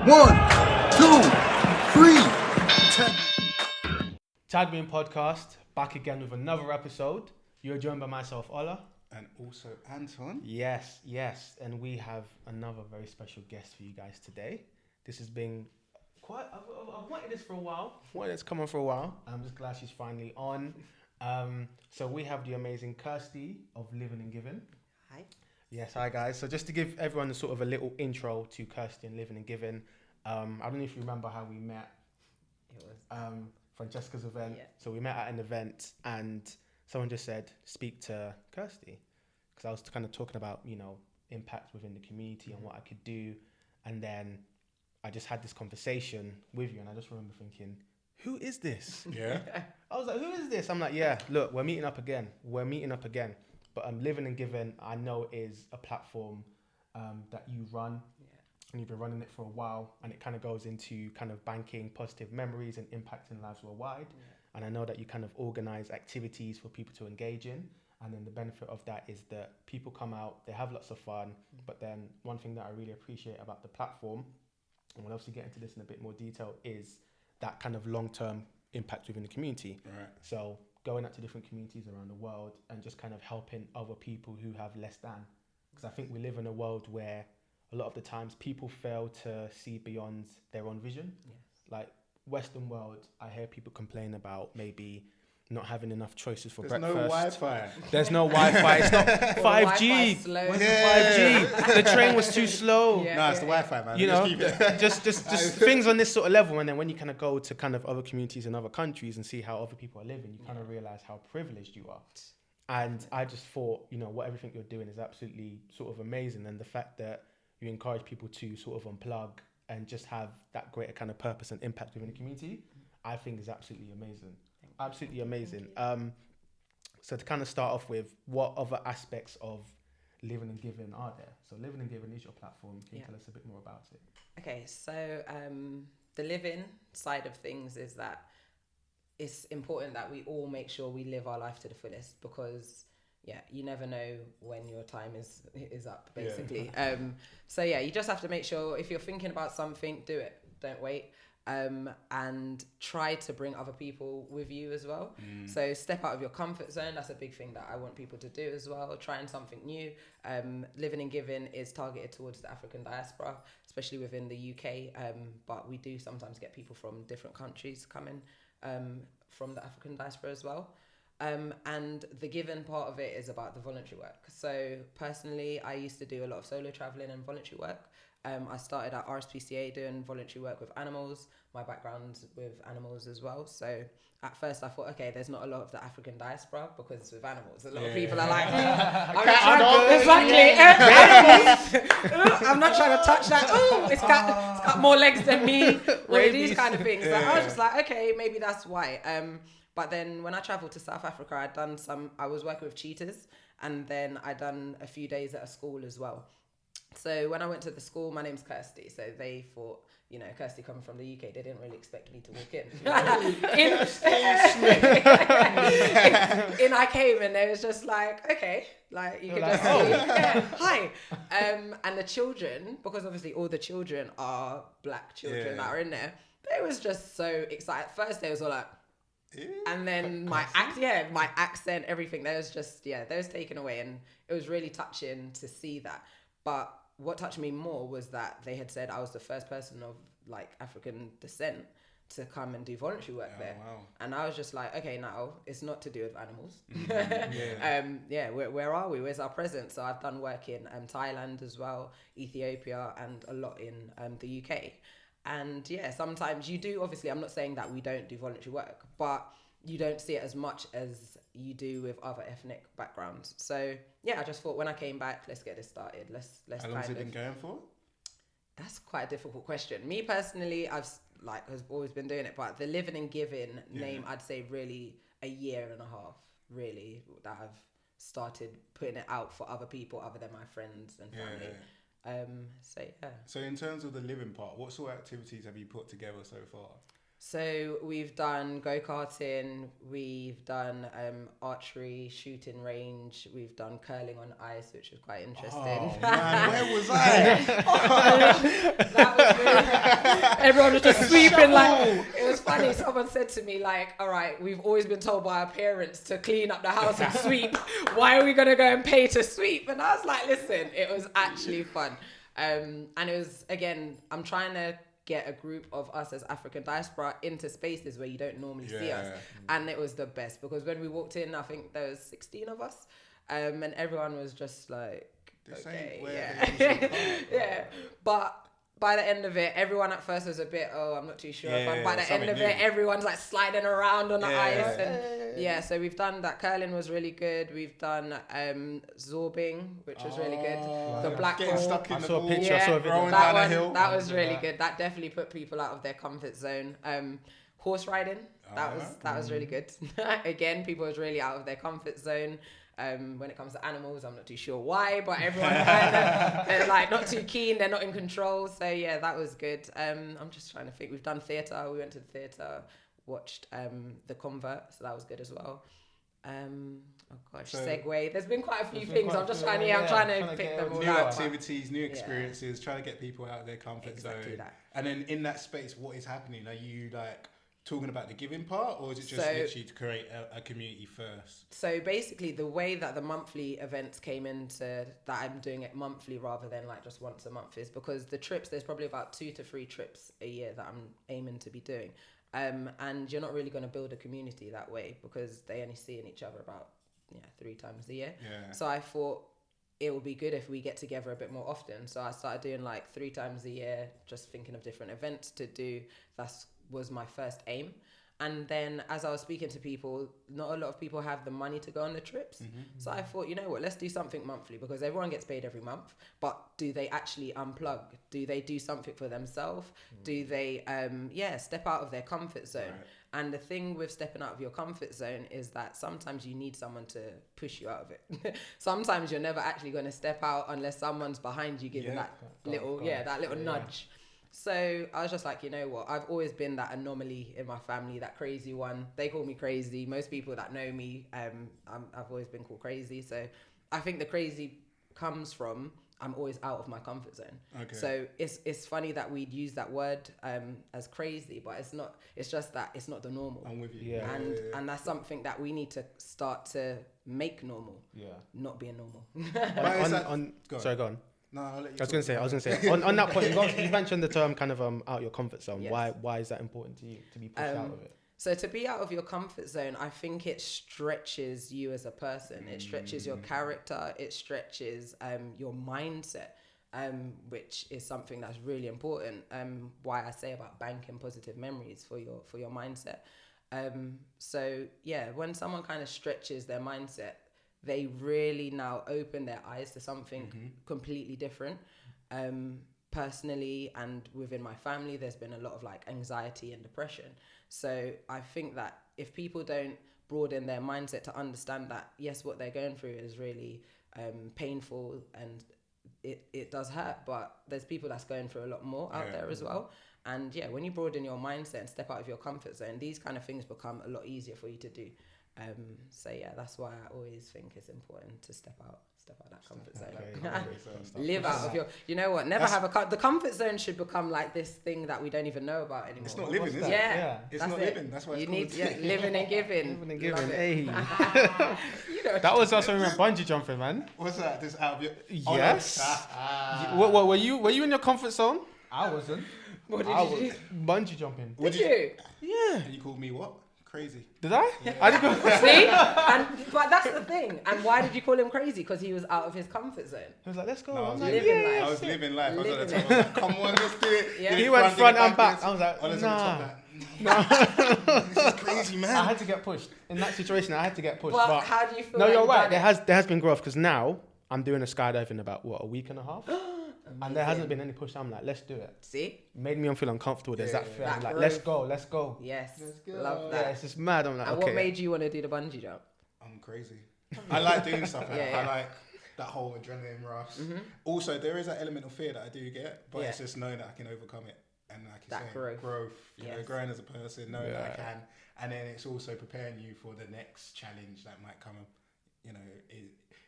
1, 2, 3. Tag Me In Podcast, back again with another episode. You're joined by myself, Ola. And also Anton. Yes. And we have another very special guest for you guys today. This has been quite... I've wanted this for a while. Wanted it to come on for a while. I'm just glad she's finally on. So we have the amazing Kirsty of Living and Giving. Hi. Yes, hi guys. So just to give everyone a sort of a little intro to Kirsty and Living and Giving. I don't know if you remember how we met. It was... Francesca's event. Yeah. So we met at an event and someone just said, speak to Kirsty. Because I was kind of talking about, impact within the community and what I could do. And then I just had this conversation with you and I just remember thinking, who is this? Yeah. I was like, who is this? I'm like, yeah, look, we're meeting up again. But Living and Giving, I know is a platform that you run. And you've been running it for a while, and it kind of goes into kind of banking positive memories and impacting lives worldwide. Yeah. And I know that you kind of organize activities for people to engage in. And then the benefit of that is that people come out, they have lots of fun. But then one thing that I really appreciate about the platform, and we'll obviously get into this in a bit more detail, is that kind of long-term impact within the community. Right. So going out to different communities around the world and just kind of helping other people who have less than. Because I think we live in a world where a lot of the times people fail to see beyond their own vision. Yes. Like Western world, I hear people complain about maybe not having enough choices for There's breakfast. no Wi-Fi. There's no Wi-Fi. It's not 5G. Slow. Yeah. 5G. The train was too slow. Yeah. No, it's the Wi-Fi, man. You know, Just keep it. just things on this sort of level. And then when you kind of go to kind of other communities in other countries and see how other people are living, you kind of realize how privileged you are. And I just thought, what everything you're doing is absolutely sort of amazing. And the fact that you encourage people to sort of unplug and just have that greater kind of purpose and impact within the community, I think is absolutely amazing. Absolutely amazing. So to kind of start off with, what other aspects of Living and Giving are there? So Living and Giving is your platform. Can you tell us a bit more about it? Okay, so the living side of things is that it's important that we all make sure we live our life to the fullest, because you never know when your time is up, basically. Yeah. So you just have to make sure if you're thinking about something, do it. Don't wait. And try to bring other people with you as well. So step out of your comfort zone. That's a big thing that I want people to do as well. Trying something new. Living and Giving is targeted towards the African diaspora, especially within the UK. But we do sometimes get people from different countries coming from the African diaspora as well. And the giving part of it is about the voluntary work. So personally, I used to do a lot of solo traveling and voluntary work. I started at RSPCA doing voluntary work with animals. My background's with animals as well. So at first I thought, okay, there's not a lot of the African diaspora because it's with animals. A lot of people are like, I'm not trying to touch that. Oh, it's got more legs than me. All of these kind of things. So I was just like, okay, maybe that's why. But then when I traveled to South Africa, I was working with cheetahs, and then I done a few days at a school as well. So when I went to the school, my name's Kirsty. So they thought, Kirsty coming from the UK, they didn't really expect me to walk in. In I came and they was just like, okay, like you could just see, hi. And the children, because obviously all the children are black children that are in there, they was just so excited. First they was all like, and then my accent, everything, there was just, there was taken away, and it was really touching to see that. But what touched me more was that they had said I was the first person of like African descent to come and do voluntary work there. Wow. And I was just like, okay, now it's not to do with animals. Where are we? Where's our presence? So I've done work in Thailand as well, Ethiopia, and a lot in the UK. And sometimes you do, obviously, I'm not saying that we don't do voluntary work, but you don't see it as much as you do with other ethnic backgrounds. So I just thought when I came back, let's get this started. Let's How long has it been going for? That's quite a difficult question. Me personally, has always been doing it, but the Living and Giving name, I'd say really a year and a half, really, that I've started putting it out for other people other than my friends and family. So in terms of the living part, what sort of activities have you put together so far? So we've done go-karting, we've done archery, shooting range, we've done curling on ice, which was quite interesting. Oh man, where was I? everyone was just sweeping. Like, it was funny. Someone said to me, like, all right, we've always been told by our parents to clean up the house and sweep. Why are we going to go and pay to sweep? And I was like, listen, it was actually fun. And it was, again, I'm trying to get a group of us as African diaspora into spaces where you don't normally see us. And it was the best, because when we walked in, I think there was 16 of us. And everyone was just like, yeah. But by the end of it, everyone at first was a bit, I'm not too sure. By the end of it, everyone's like sliding around on the ice. And so we've done that. Curling was really good. We've done zorbing, which was really good. The black hole. Stuck in I the saw a ball, picture. I saw a video. rolling down a hill. That was really good. That definitely put people out of their comfort zone. Horse riding. That was really good. Again, people was really out of their comfort zone. When it comes to animals, I'm not too sure why, but everyone kind of they're like not too keen, they're not in control. So yeah, that was good. I'm just trying to think. We've done theatre. We went to the theatre, watched The Convert, so that was good as well. Segue. There's been quite a few things. I'm just trying to pick them all new out. activities, new experiences, trying to get people out of their comfort zone. That. And then in that space, what is happening? Are you like talking about the giving part, or is it just literally to create a community first? So basically, the way that the monthly events came into that, I'm doing it monthly rather than like just once a month, is because the trips, there's probably about 2 to 3 trips a year that I'm aiming to be doing. And you're not really going to build a community that way, because they only see each other about 3 times a year. So I thought it would be good if we get together a bit more often. So I started doing like 3 times a year, just thinking of different events to do. That's was my first aim. And then as I was speaking to people, not a lot of people have the money to go on the trips. So I thought, you know what, let's do something monthly, because everyone gets paid every month, but do they actually unplug? Do they do something for themselves? Do they step out of their comfort zone? And the thing with stepping out of your comfort zone is that sometimes you need someone to push you out of it. Sometimes you're never actually going to step out unless someone's behind you giving that little nudge. So I was just like, you know what? I've always been that anomaly in my family, that crazy one. They call me crazy. Most people that know me, I've always been called crazy. So I think the crazy comes from I'm always out of my comfort zone. Okay. So it's funny that we'd use that word as crazy, but it's not. It's just that it's not the normal. I'm with you. Yeah. And that's something that we need to start to make normal. Yeah. Not being normal. Sorry, go on. No, I'll let you. I was gonna say on that point, you mentioned the term kind of out your comfort zone. Yes. Why is that important to you to be pushed out of it? So to be out of your comfort zone, I think it stretches you as a person. It stretches your character. It stretches your mindset, which is something that's really important. Why I say about banking positive memories for your mindset. So yeah, when someone kind of stretches their mindset, they really now open their eyes to something completely different. Personally and within my family, there's been a lot of like anxiety and depression. So I think that if people don't broaden their mindset to understand that, yes, what they're going through is really painful and it does hurt, but there's people that's going through a lot more out there as well. And yeah, when you broaden your mindset and step out of your comfort zone, these kind of things become a lot easier for you to do. So yeah, that's why I always think it's important to step out that comfort zone. Live out of your, you know what, the comfort zone should become like this thing that we don't even know about anymore. It's not living, is it? Yeah. It's not living, that's why it's called living and giving. Living and giving, hey. You know, that was also bungee jumping, man. What's that? This out of your... Yes. What, were you in your comfort zone? I wasn't. What did you do? Bungee jumping. Did you? Yeah. And you called me what? Crazy. Did I? Yeah. I didn't go. See? But that's the thing. And why did you call him crazy? Because he was out of his comfort zone. He was like, let's go. No, I was like, living life. I was living life. I was at the top. I was like, come on, let's do it. Yeah. He went front and back. I was like, nah. This is crazy, man. I had to get pushed. In that situation, I had to get pushed. Well, but how do you feel? no, like you're right. There has been growth, because now I'm doing a skydiving in about, a week and a half? And there hasn't been any push. I'm like, let's do it. See? Made me feel uncomfortable. There's that fear. That I'm like, growth. let's go. Yes. Let's go. Love that. Yeah, it's just mad. I'm like, and okay. what made you want to do the bungee jump? I'm crazy. I like doing stuff like that. Yeah. I like that whole adrenaline rush. Also, there is that element of fear that I do get, but it's just knowing that I can overcome it. And like you say, growth, you know, growing as a person, knowing that I can. And then it's also preparing you for the next challenge that might come, you know,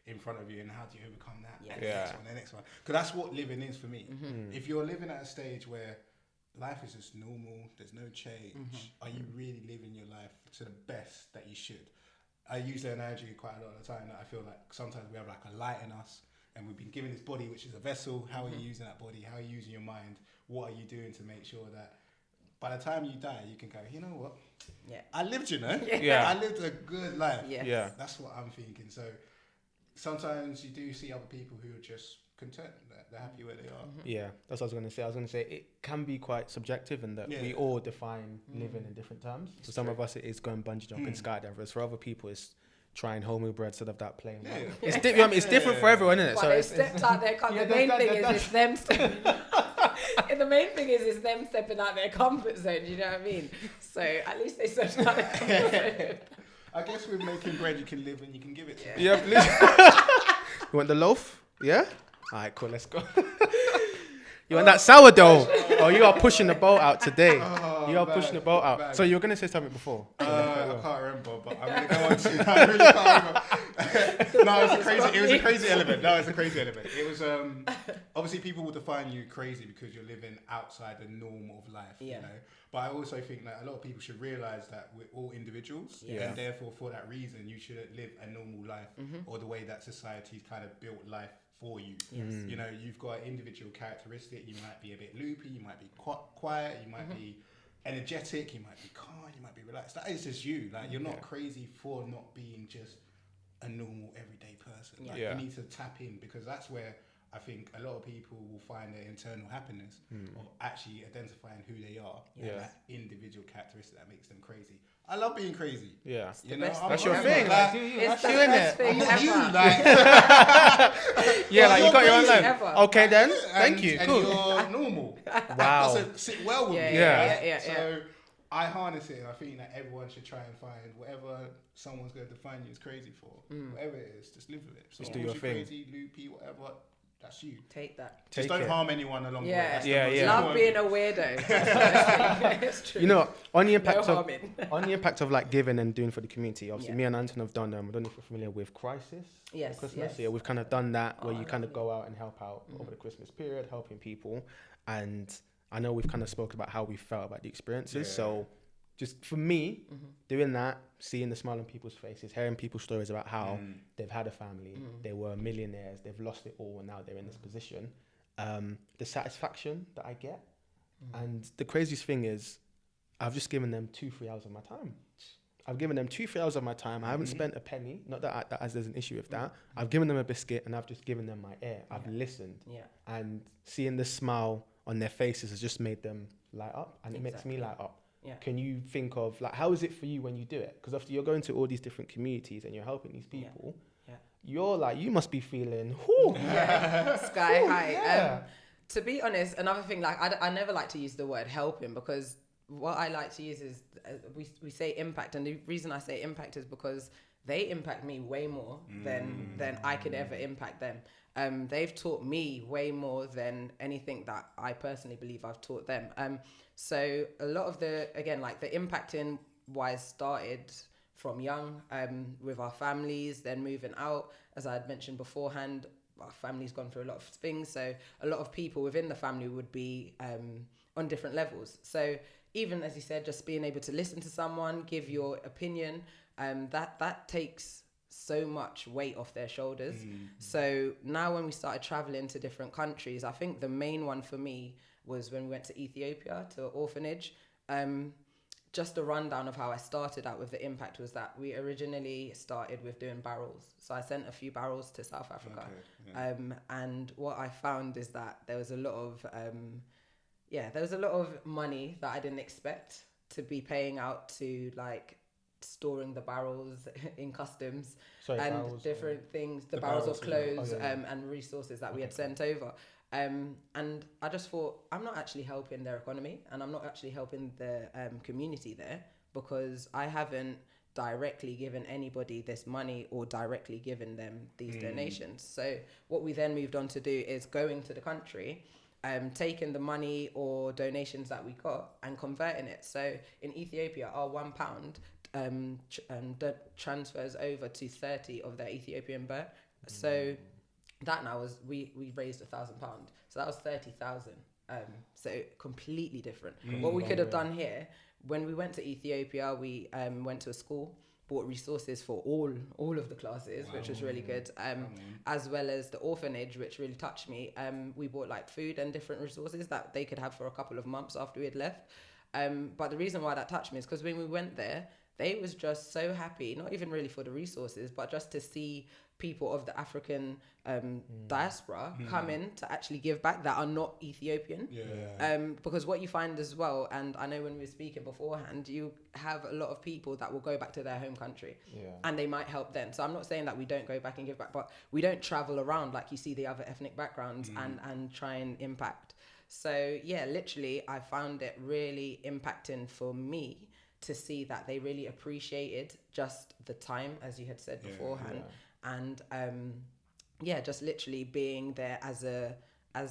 in front of you, and how do you overcome that? And the next one, the next one. Because that's what living is for me. If you're living at a stage where life is just normal. There's no change. Are you really living your life to the best that you should? I use the analogy quite a lot of the time that I feel like sometimes we have like a light in us and we've been given this body, which is a vessel. How are you using that body? How are you using your mind? What are you doing to make sure that by the time you die, you can go, you know what? Yeah. I lived, you know? Yeah. I lived a good life. Yes. Yeah. That's what I'm thinking. So sometimes you do see other people who are just content, that they're happy where they are. Yeah, that's what I was going to say. I was going to say it can be quite subjective in that we all define living in different terms. For some of us, it is going bungee jumping, skydivers. For other people, it's trying wholemeal bread instead of that plain. Yeah. It's it's different for everyone, isn't it? But So they it's stepped out their comfort. The main thing is it's them the main thing is it's them stepping out their comfort zone. You know what I mean? So at least they stepped out their comfort zone. I guess with making bread, you can live and you can give it to yeah, please. You want the loaf? Yeah. All right, cool. Let's go. You want that sourdough? Oh, you are pushing the boat out today. You are pushing the boat out. Man. So you were going to say something before? I can't remember, but I'm going to go on to. I really can't remember. No, it was crazy. It was a crazy element. No, it's a crazy element. It was obviously people will define you crazy because you're living outside the norm of life. Yeah. You know, but I also think that a lot of people should realize that we're all individuals, and therefore for that reason you shouldn't live a normal life or the way that society's kind of built life for you. Yes. You know, you've got an individual characteristic. You might be a bit loopy, you might be quiet, you might be energetic, you might be calm, you might be relaxed. That is just you. Like, you're not crazy for not being just a normal everyday person. Like, you need to tap in, because that's where I think a lot of people will find their internal happiness of actually identifying who they are and that individual characteristic that makes them crazy. I love being crazy. Yeah. You know, That's your thing. Like, It's the you in best it. thing I'm not you, ever. like. Yeah, like you got your own crazy. life. Ever. Okay then. Thank you. And Cool. you're normal. Wow. That doesn't sit well with me. Yeah. So I harness it, and I think that everyone should try and find whatever someone's going to define you as crazy for. Whatever it is, just live with it. So Just do your thing. Crazy, loopy, whatever. That's you. Take that. Just don't harm anyone along the way. That's Yeah. the most Love important being thing. a weirdo. It's true. You know, on the impact No of harming. of like giving and doing for the community. Obviously, me and Anton have done. I don't know if you're familiar with Crisis. Yes, Christmas. yes. Yeah, we've kind of done that where Oh, you kind of go out and help out over the Christmas period, helping people. And I know we've kind of spoke about how we felt about the experiences. So just for me, doing that, seeing the smile on people's faces, hearing people's stories about how they've had a family, they were millionaires, they've lost it all, and now they're in this position. The satisfaction that I get. And the craziest thing is, I've just given them 2-3 hours of my time. I've given them 2-3 hours of my time. I haven't spent a penny. Not that there's an issue with that. I've given them a biscuit and I've just given them my ear. I've listened. Yeah. And seeing the smile on their faces has just made them light up, and it makes me light up. Yeah. Can you think of, like, how is it for you when you do it? Because after you're going to all these different communities and you're helping these people, you're like, you must be feeling, sky high. Yeah. To be honest, another thing, like I never like to use the word helping, because what I like to use is we say impact, and the reason I say impact is because they impact me way more than I could ever impact them. They've taught me way more than anything that I personally believe I've taught them. So a lot of the impacting wise started from young, with our families, then moving out. As I had mentioned beforehand, our family's gone through a lot of things. So a lot of people within the family would be on different levels. So even as you said, just being able to listen to someone, give your opinion, that takes so much weight off their shoulders. So now when we started traveling to different countries, I think the main one for me was when we went to Ethiopia, to an orphanage. Just a rundown of how I started out with the impact was that we originally started with doing barrels. So I sent a few barrels to South Africa. And what I found is that there was a lot of money that I didn't expect to be paying out to, like, storing the barrels in customs and different things, the barrels of clothes and resources that we had sent over. And I just thought, I'm not actually helping their economy, and I'm not actually helping the community there, because I haven't directly given anybody this money or directly given them these donations. So what we then moved on to do is going to the country, taking the money or donations that we got and converting it. So in Ethiopia, our £1 transfers over to 30 of their Ethiopian birr. So that now was we raised £1,000, so that was 30,000 So completely different. What we could have done here, when we went to Ethiopia, we went to a school, bought resources for all of the classes, which was really good, as well as the orphanage, which really touched me. We bought like food and different resources that they could have for a couple of months after we had left. But the reason why that touched me is because when we went there, they was just so happy, not even really for the resources, but just to see people of the African diaspora come in to actually give back that are not Ethiopian. Because what you find as well, and I know when we were speaking beforehand, you have a lot of people that will go back to their home country and they might help then. So I'm not saying that we don't go back and give back, but we don't travel around like you see the other ethnic backgrounds and try and impact. So yeah, literally I found it really impacting for me to see that they really appreciated just the time, as you had said beforehand. And just literally being there as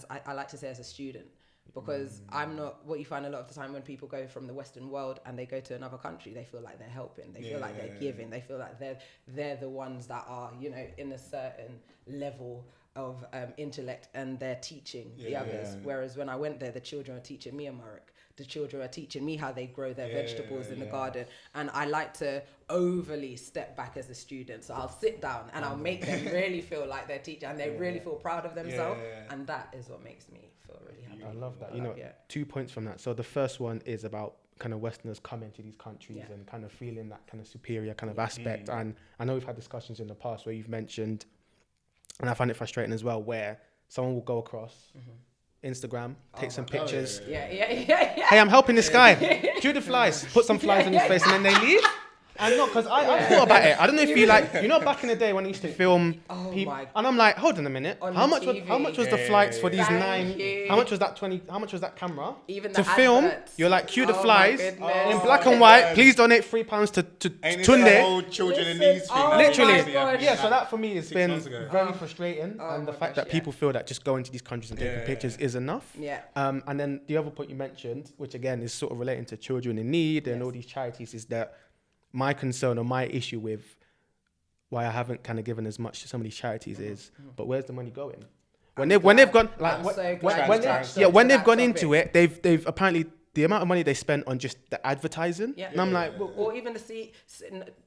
I like to say, as a student, because I'm not, what you find a lot of the time when people go from the Western world and they go to another country, they feel like they're helping, they feel like they're giving, they feel like they're the ones that are, you know, in a certain level of intellect, and they're teaching the others. Whereas when I went there, the children were teaching me Amharic. The children are teaching me how they grow their vegetables in the garden. And I like to overly step back as a student. So I'll sit down and I'll make them really feel like they're teaching, and they really feel proud of themselves. And that is what makes me feel really happy. I love that. You know, 2 points from that. So the first one is about kind of Westerners coming to these countries and kind of feeling that kind of superior kind of aspect. And I know we've had discussions in the past where you've mentioned, and I find it frustrating as well, where someone will go across Instagram, take some pictures. Hey, I'm helping this guy. Cue the flies. Put some flies on his face, and then they leave. And no, because I thought about it. I don't know if you like, you know, back in the day when I used to film people, and I'm like, hold on a minute. How much was the flights for these how much was that how much was that camera? Even to film, you're like, cue the flies in black and white. Please donate £3 to Tunde. Children in these Literally. So that for me has been very frustrating. And the fact that people feel that just going to these countries and taking pictures is enough. And then the other point you mentioned, which again is sort of relating to children in need and all these charities, is that my concern or my issue with why I haven't kind of given as much to some of these charities is, but where's the money going? When they've gone into it, they've apparently the amount of money they spent on just the advertising, and I'm like, or even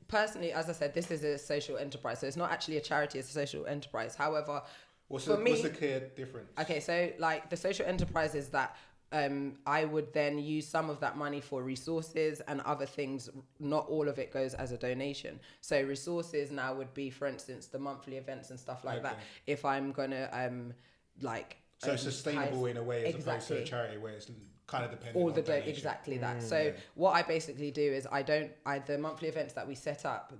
personally, as I said, this is a social enterprise, so it's not actually a charity; it's a social enterprise. However, what's the clear difference? Okay, so like the social enterprise is that. I would then use some of that money for resources and other things. Not all of it goes as a donation. So resources now would be, for instance, the monthly events and stuff like that. If I'm gonna so it's sustainable in a way, as opposed to a charity where it's kind of dependent on donation. Exactly that. So what I basically do is the monthly events that we set up,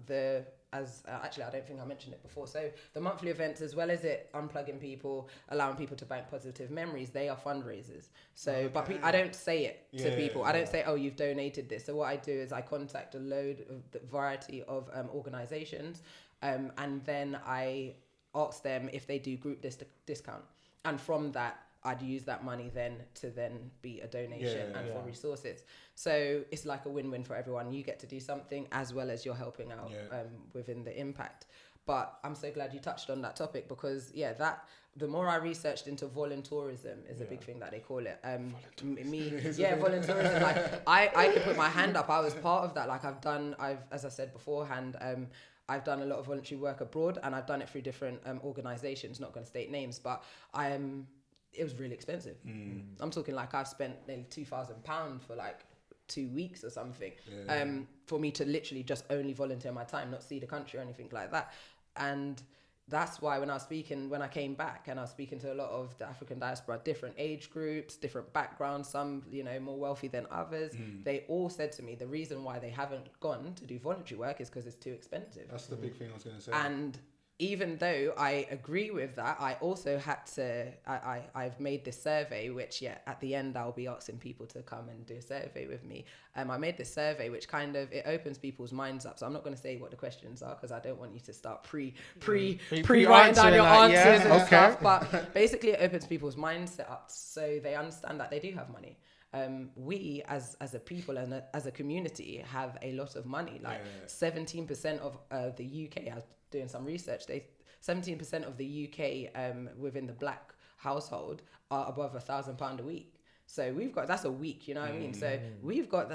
actually I don't think I mentioned it before. So the monthly events, as well as it unplugging people, allowing people to bank positive memories, they are fundraisers. So, but I don't say it to people. I don't say, oh, you've donated this. So what I do is I contact a load of the variety of organizations, and then I ask them if they do group discount. And from that, I'd use that money then to be a donation for resources. So it's like a win-win for everyone. You get to do something as well as you're helping out within the impact. But I'm so glad you touched on that topic, because the more I researched into voluntourism is a big thing that they call it. Voluntourism. Like I could put my hand up. I was part of that. Like as I said beforehand, I've done a lot of voluntary work abroad, and I've done it through different organizations. Not going to state names, but it was really expensive. I'm talking like I've spent nearly £2,000 for like 2 weeks or something, for me to literally just only volunteer my time, not see the country or anything like that. And that's why when I came back and I was speaking to a lot of the African diaspora, different age groups, different backgrounds, some, more wealthy than others, they all said to me the reason why they haven't gone to do voluntary work is because it's too expensive. That's the big thing I was going to say. And even though I agree with that, I also had to, I've made this survey, which at the end I'll be asking people to come and do a survey with me. I made this survey, which kind of, it opens people's minds up. So I'm not going to say what the questions are, because I don't want you to start pre-writing down your answers and stuff. But basically it opens people's mindset up so they understand that they do have money. We as a people and as a community have a lot of money. Like 17% of the UK, I was doing some research, 17% of the UK within the black household are above £1,000 a week. So that's a week, you know what I mean? So we've got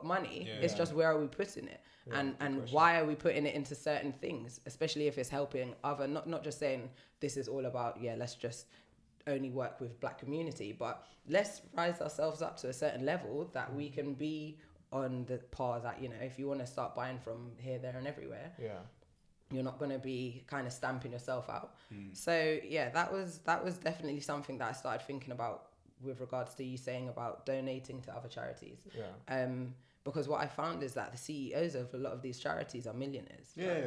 money. Yeah. It's just where are we putting it? Yeah, and why are we putting it into certain things, especially if it's helping other, not just saying this is all about, let's just only work with black community, but let's rise ourselves up to a certain level that we can be on the par that, if you want to start buying from here, there and everywhere. Yeah. You're not going to be kind of stamping yourself out. So that was definitely something that I started thinking about with regards to you saying about donating to other charities. Yeah. Because what I found is that the CEOs of a lot of these charities are millionaires. Yeah.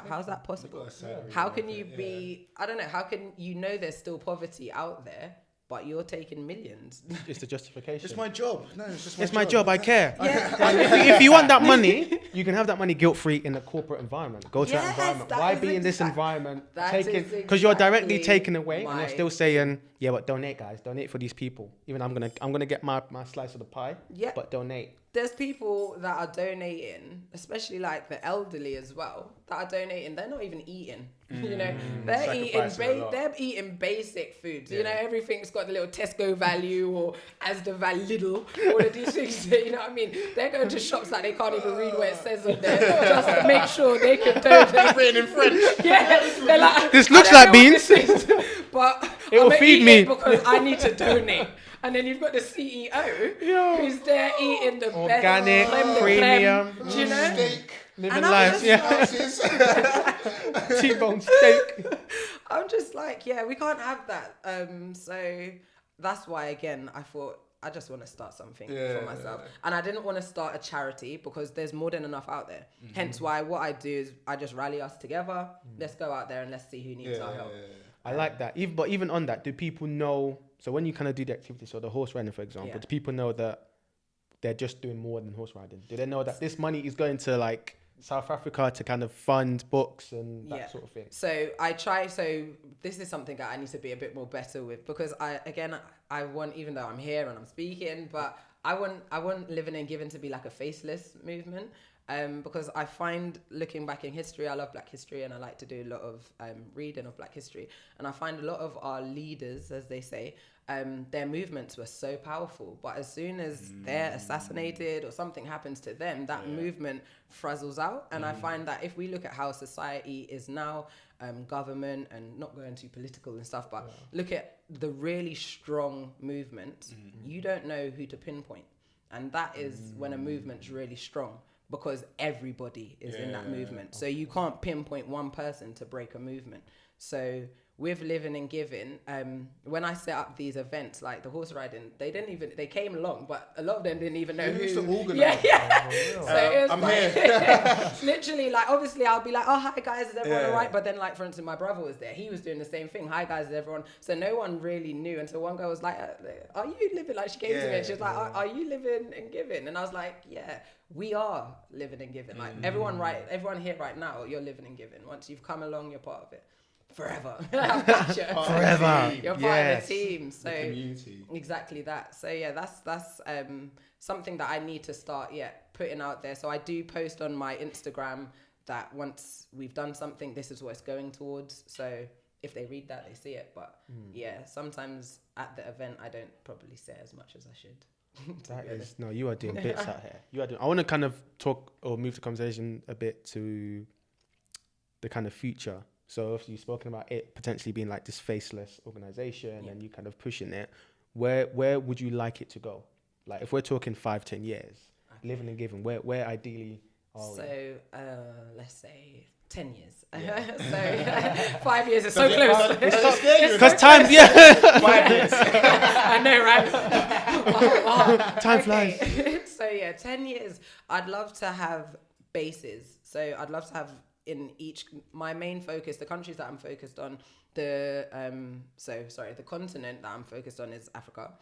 How's that possible? How can you be, I don't know, how can there's still poverty out there, but you're taking millions? It's the justification. It's my job. No, it's just my job. It's my job. I care. Yeah. If you want that money, you can have that money guilt-free in a corporate environment. Go to that environment. Why be in this environment? Because you're directly taken away, and you're still saying, but donate, guys. Donate for these people. Even I'm gonna get my slice of the pie. Yeah. But donate. There's people that are donating, especially like the elderly as well, that are donating. They're not even eating. They're eating basic foods. Yeah. Everything's got the little Tesco value or Asda value, all of these things. You know what I mean? They're going to shops like they can't even read what it says on there just to make sure they can donate. Written in French. Yeah, they're like, this looks like beans, but it will feed me because I need to donate. And then you've got the CEO who's there eating the organic, best premium, do you know? Steak. Living life, T-bone steak. I'm just like, we can't have that. So that's why, again, I thought I just want to start something for myself. And I didn't want to start a charity because there's more than enough out there. Hence why what I do is I just rally us together. Let's go out there and let's see who needs our help. I like that. But even on that, do people know? So when you kind of do the activity, so the horse riding, for example, do people know that they're just doing more than horse riding? Do they know that this money is going to like South Africa to kind of fund books and that sort of thing? So this is something that I need to be a bit more better with, because I want, even though I'm here and I'm speaking, but I want Living and Giving to be like a faceless movement. Because I find, looking back in history, I love Black history and I like to do a lot of reading of Black history, and I find a lot of our leaders, as they say, their movements were so powerful, but as soon as they're assassinated or something happens to them, that movement frazzles out. And I find that if we look at how society is now, government, and not going too political and stuff, but look at the really strong movement, you don't know who to pinpoint, and that is when a movement's really strong, because everybody is in that movement. So you can't pinpoint one person to break a movement. So with Living and Giving, when I set up these events like the horse riding, they came along, but a lot of them didn't even know who. Used to organize. So it was I'm here. Literally, like, obviously I'll be like, oh, hi guys, is everyone all right? But then, like, for instance, my brother was there. He was doing the same thing. Hi guys, is everyone? So no one really knew until one girl was like, are you living? Like, she came to me and she was like, are you living and giving? And I was like, yeah, we are living and giving. Like, everyone here right now, you're living and giving. Once you've come along, you're part of it. Forever. Forever. You're part of the team. So the community. Exactly that. So that's something that I need to start putting out there. So I do post on my Instagram that once we've done something, this is what it's going towards. So if they read that, they see it. But sometimes at the event I don't probably say as much as I should. You are doing bits out here. I want to kind of talk or move the conversation a bit to the kind of future. So if you've spoken about it potentially being like this faceless organization and you kind of pushing it, where would you like it to go? Like if we're talking 5-10 years, Living and Giving, where ideally are we? So let's say 10 years. So 5 years is so close. Because time, 5 years. I know, right? Time flies. So 10 years. I'd love to have bases. So I'd love to have in each, my main focus, the countries that I'm focused on, the continent that I'm focused on is Africa,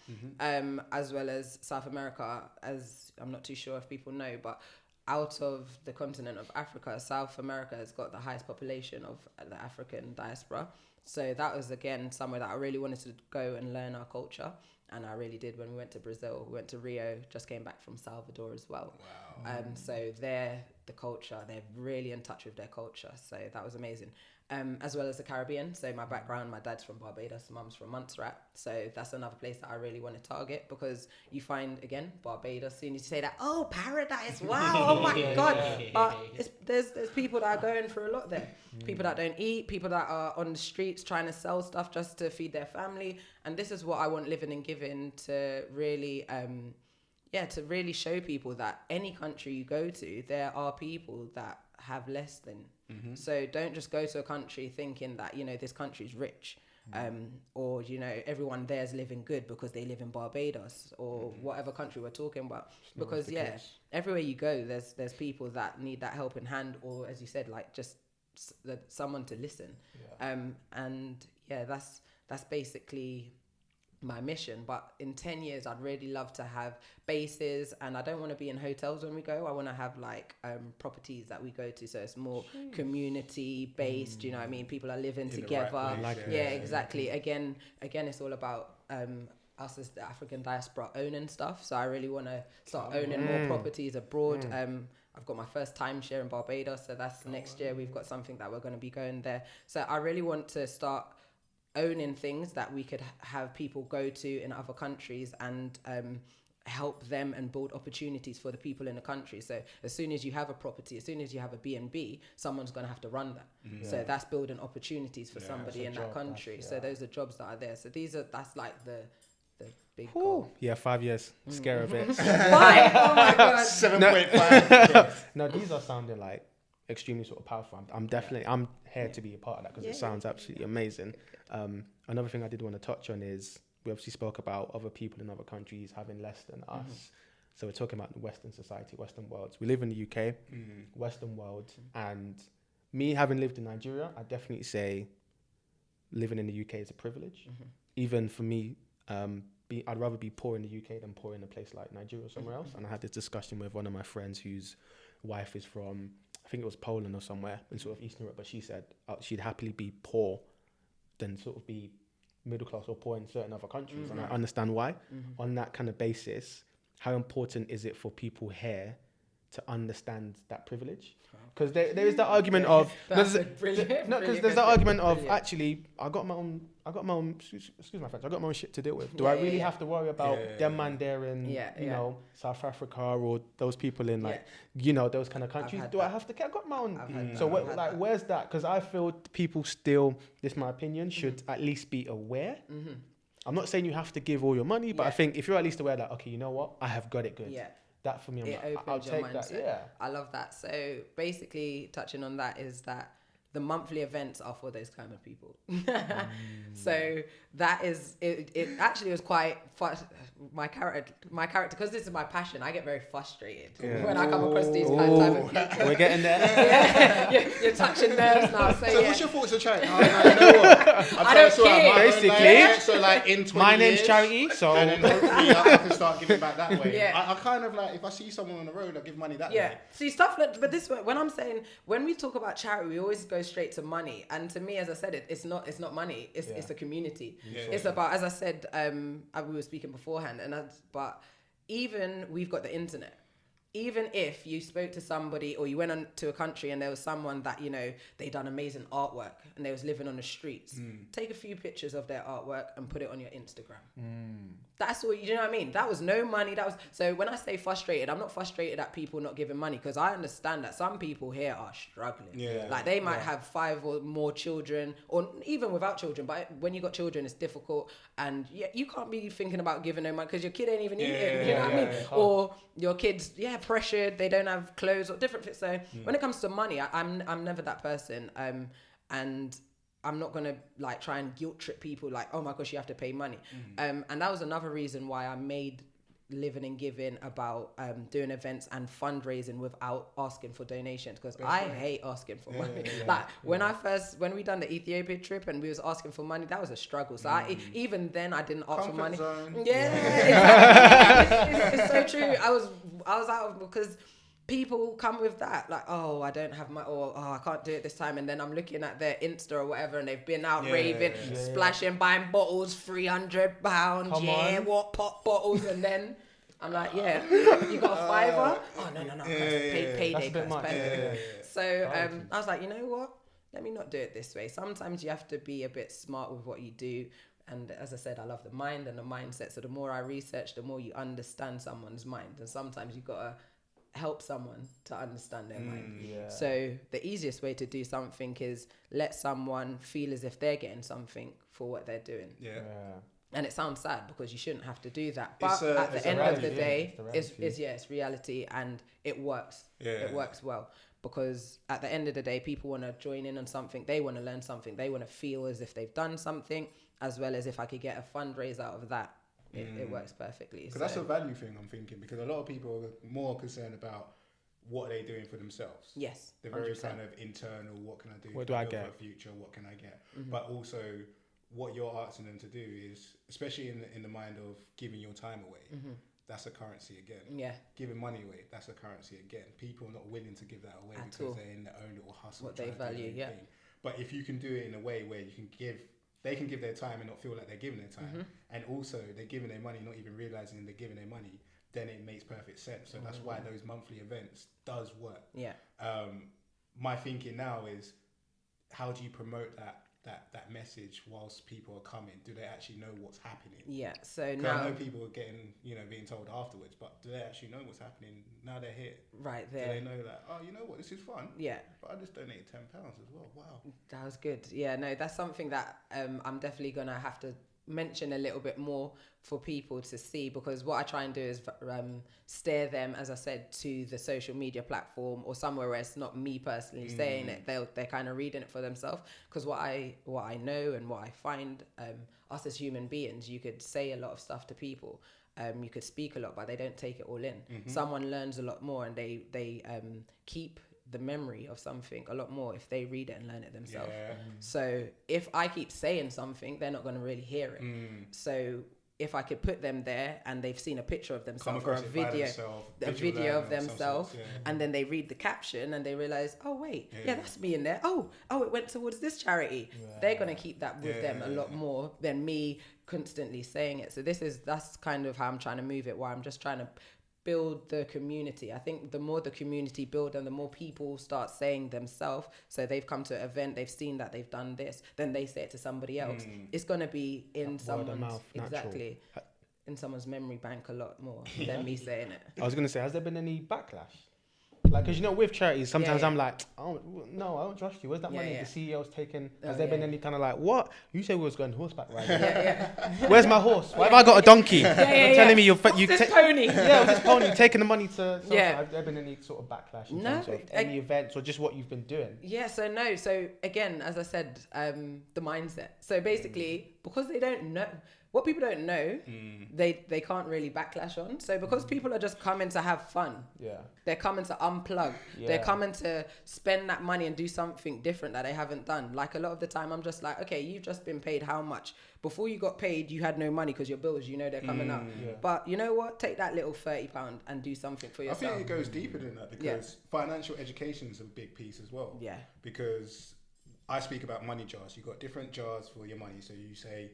as well as South America, as I'm not too sure if people know, but out of the continent of Africa, South America has got the highest population of the African diaspora. So that was, again, somewhere that I really wanted to go and learn our culture. And I really did when we went to Brazil. We went to Rio, just came back from Salvador as well. Wow. So the culture, they're really in touch with their culture. So that was amazing. as well as the Caribbean. So my background, my dad's from Barbados, mum's from Montserrat. So that's another place that I really want to target, because you find, again, Barbados, soon as you say that, oh, paradise, wow, oh my God. But there's people that are going through a lot there. People that don't eat, people that are on the streets trying to sell stuff just to feed their family. And this is what I want Living and Giving to really, to really show people that any country you go to, there are people that have less than. So don't just go to a country thinking that, you know, this country's rich, or, you know, everyone there's living good because they live in Barbados or whatever country we're talking about. Because everywhere you go, there's people that need that helping hand, or, as you said, like just someone to listen. That's basically my mission. But in 10 years, I'd really love to have bases, and I don't want to be in hotels when we go. I want to have like properties that we go to, so it's more community based. You know what I mean? People are living together. Exactly. Again, it's all about us as the African diaspora owning stuff. So I really want to start owning more properties abroad. I've got my first timeshare in Barbados, so that's next year. We've got something that we're going to be going there. So I really want to start owning things that we could have people go to in other countries, and help them and build opportunities for the people in the country. So as soon as you have a property, as soon as you have a B&B, someone's going to have to run that. So that's building opportunities for somebody in that country. So those are jobs that are there. So that's like the big goal. Yeah, 5 years. Scare a bit. 5? Oh my God. 7.5. No, these are sounding like extremely sort of powerful. I'm here to be a part of that, because it sounds absolutely amazing. Another thing I did want to touch on is, we obviously spoke about other people in other countries having less than us. So we're talking about the Western society, Western world. We live in the UK, Western world, and me having lived in Nigeria, I definitely say living in the UK is a privilege. Even for me, I'd rather be poor in the UK than poor in a place like Nigeria or somewhere else. And I had this discussion with one of my friends whose wife is from, I think it was Poland or somewhere in sort of Eastern Europe, but she said she'd happily be poor than sort of be middle class or poor in certain other countries. And I understand why. On that kind of basis, how important is it for people here to understand that privilege? Because there is that argument of there's that argument of actually I got my own excuse my French, I got my own shit to deal with. Do I really have to worry about them man there in you know, South Africa, or those people in like you know, those kind of countries? Do I have to? I got my own. So where's that? Because I feel people still, this is my opinion, should at least be aware. I'm not saying you have to give all your money, but I think if you're at least aware that, okay, you know what, I have got it good. That for me, I'll take that. I love that. So basically, touching on that is that the monthly events are for those kind of people. So that is it actually was quite my character, because this is my passion. I get very frustrated when I come across these kind of people. We're getting there. You're touching nerves now. So what's your thoughts on charity? I know what. I don't care. Basically, so like in 20 my years, name's Charity, so and then hopefully I can start giving back that way. I kind of like, if I see someone on the road, I give money that way. See stuff like, but this way, when I'm saying, when we talk about charity, we always go straight to money, and to me, as I said, it's not money. It's a community. It's about, as I said, we were speaking beforehand, but even we've got the internet. Even if you spoke to somebody or you went on to a country and there was someone that, you know, they done amazing artwork and they was living on the streets, take a few pictures of their artwork and put it on your Instagram. That's what, you know what I mean? That was no money. So when I say frustrated, I'm not frustrated at people not giving money, because I understand that some people here are struggling. Like they might have 5 or more children, or even without children, but when you got children, it's difficult, and you can't be thinking about giving them money because your kid ain't even eating, you know what I mean? Or your kids, pressured, they don't have clothes or different fits. So when it comes to money, I'm never that person, and I'm not gonna like try and guilt trip people like, oh my gosh, you have to pay money. And that was another reason why I made Living and Giving about doing events and fundraising without asking for donations, because I hate asking for money. Like when we done the Ethiopia trip and we was asking for money, that was a struggle. So even then I didn't ask for money. Exactly. It's so true. I was out of, because people come with that, like, oh, I don't have my, or oh, I can't do it this time, and then I'm looking at their Insta or whatever, and they've been out raving, splashing, buying bottles, £300, what pop bottles, and then I'm like, you got a $5? Oh no, payday. So I was like, you know what? let me not do it this way. Sometimes you have to be a bit smart with what you do. And as I said, I love the mind and the mindset. So the more I research, the more you understand someone's mind. And sometimes you've got to help someone to understand their mind. Yeah. So the easiest way to do something is let someone feel as if they're getting something for what they're doing. Yeah. And it sounds sad because you shouldn't have to do that. But at the end reality, of the day, it's it's reality, and it works. Yeah. It works well. Because at the end of the day, people want to join in on something. They want to learn something. They want to feel as if they've done something, as well as if I could get a fundraise out of that. It works perfectly. Because that's a value thing, I'm thinking. Because a lot of people are more concerned about what are they doing for themselves. Yes. They're very kind of internal. What can I do? What do I get? For a future? What can I get? But also, what you're asking them to do is, especially in the mind of giving your time away. That's a currency again. Yeah. Giving money away, that's a currency again. People are not willing to give that away because they're in their own little hustle. What they value, yeah. Thing. But if you can do it in a way where you can they can give their time and not feel like they're giving their time, and also they're giving their money, not even realizing they're giving their money, then it makes perfect sense. So that's why those monthly events does work. Yeah. My thinking now is, how do you promote that message whilst people are coming? Do they actually know what's happening? Yeah. So now I know people are getting, being told afterwards, but do they actually know what's happening now they're here? Right there. Do they know that, oh, you know what, this is fun? Yeah. But I just donated £10 as well. Wow. That was good. Yeah, no, that's something that I'm definitely going to have to mention a little bit more for people to see, because what I try and do is steer them, as I said, to the social media platform or somewhere where it's not me personally saying it. They're kind of reading it for themselves, because what I know and what I find, us as human beings, you could say a lot of stuff to people, you could speak a lot, but they don't take it all in. Someone learns a lot more, and they keep the memory of something a lot more if they read it and learn it themselves. Yeah. So if I keep saying something, they're not going to really hear it. So if I could put them there and they've seen a picture of themselves or a video of themselves, and then they read the caption and they realize, oh wait, that's me in there. Oh, it went towards this charity. They're going to keep that with them a lot more than me constantly saying it. So that's kind of how I'm trying to move it, where I'm just trying to build the community. I think the more the community build and the more people start saying themselves, so they've come to an event, they've seen that they've done this, then they say it to somebody else. It's going to be in someone's in someone's memory bank a lot more than me saying it. I was going to say, has there been any backlash? Like, because with charities, sometimes I'm like, oh, no, I don't trust you. Where's that money the CEO's taken? Has there been any kind of like, what? You said we was going horseback riding. Where's my horse? Why have I got a donkey? You're telling me What's this pony? This pony, taking the money to... Have there been any sort of backlash in terms of any events or just what you've been doing? Yeah, so again, as I said, the mindset. So basically, because they don't know... What people don't know, they can't really backlash on. So because people are just coming to have fun, they're coming to unplug, they're coming to spend that money and do something different that they haven't done. Like a lot of the time, I'm just like, okay, you've just been paid how much? Before you got paid, you had no money because your bills, they're coming up. But you know what? Take that little £30 and do something for yourself. I think it goes deeper than that, because financial education is a big piece as well. Yeah. Because I speak about money jars. You've got different jars for your money. So you say,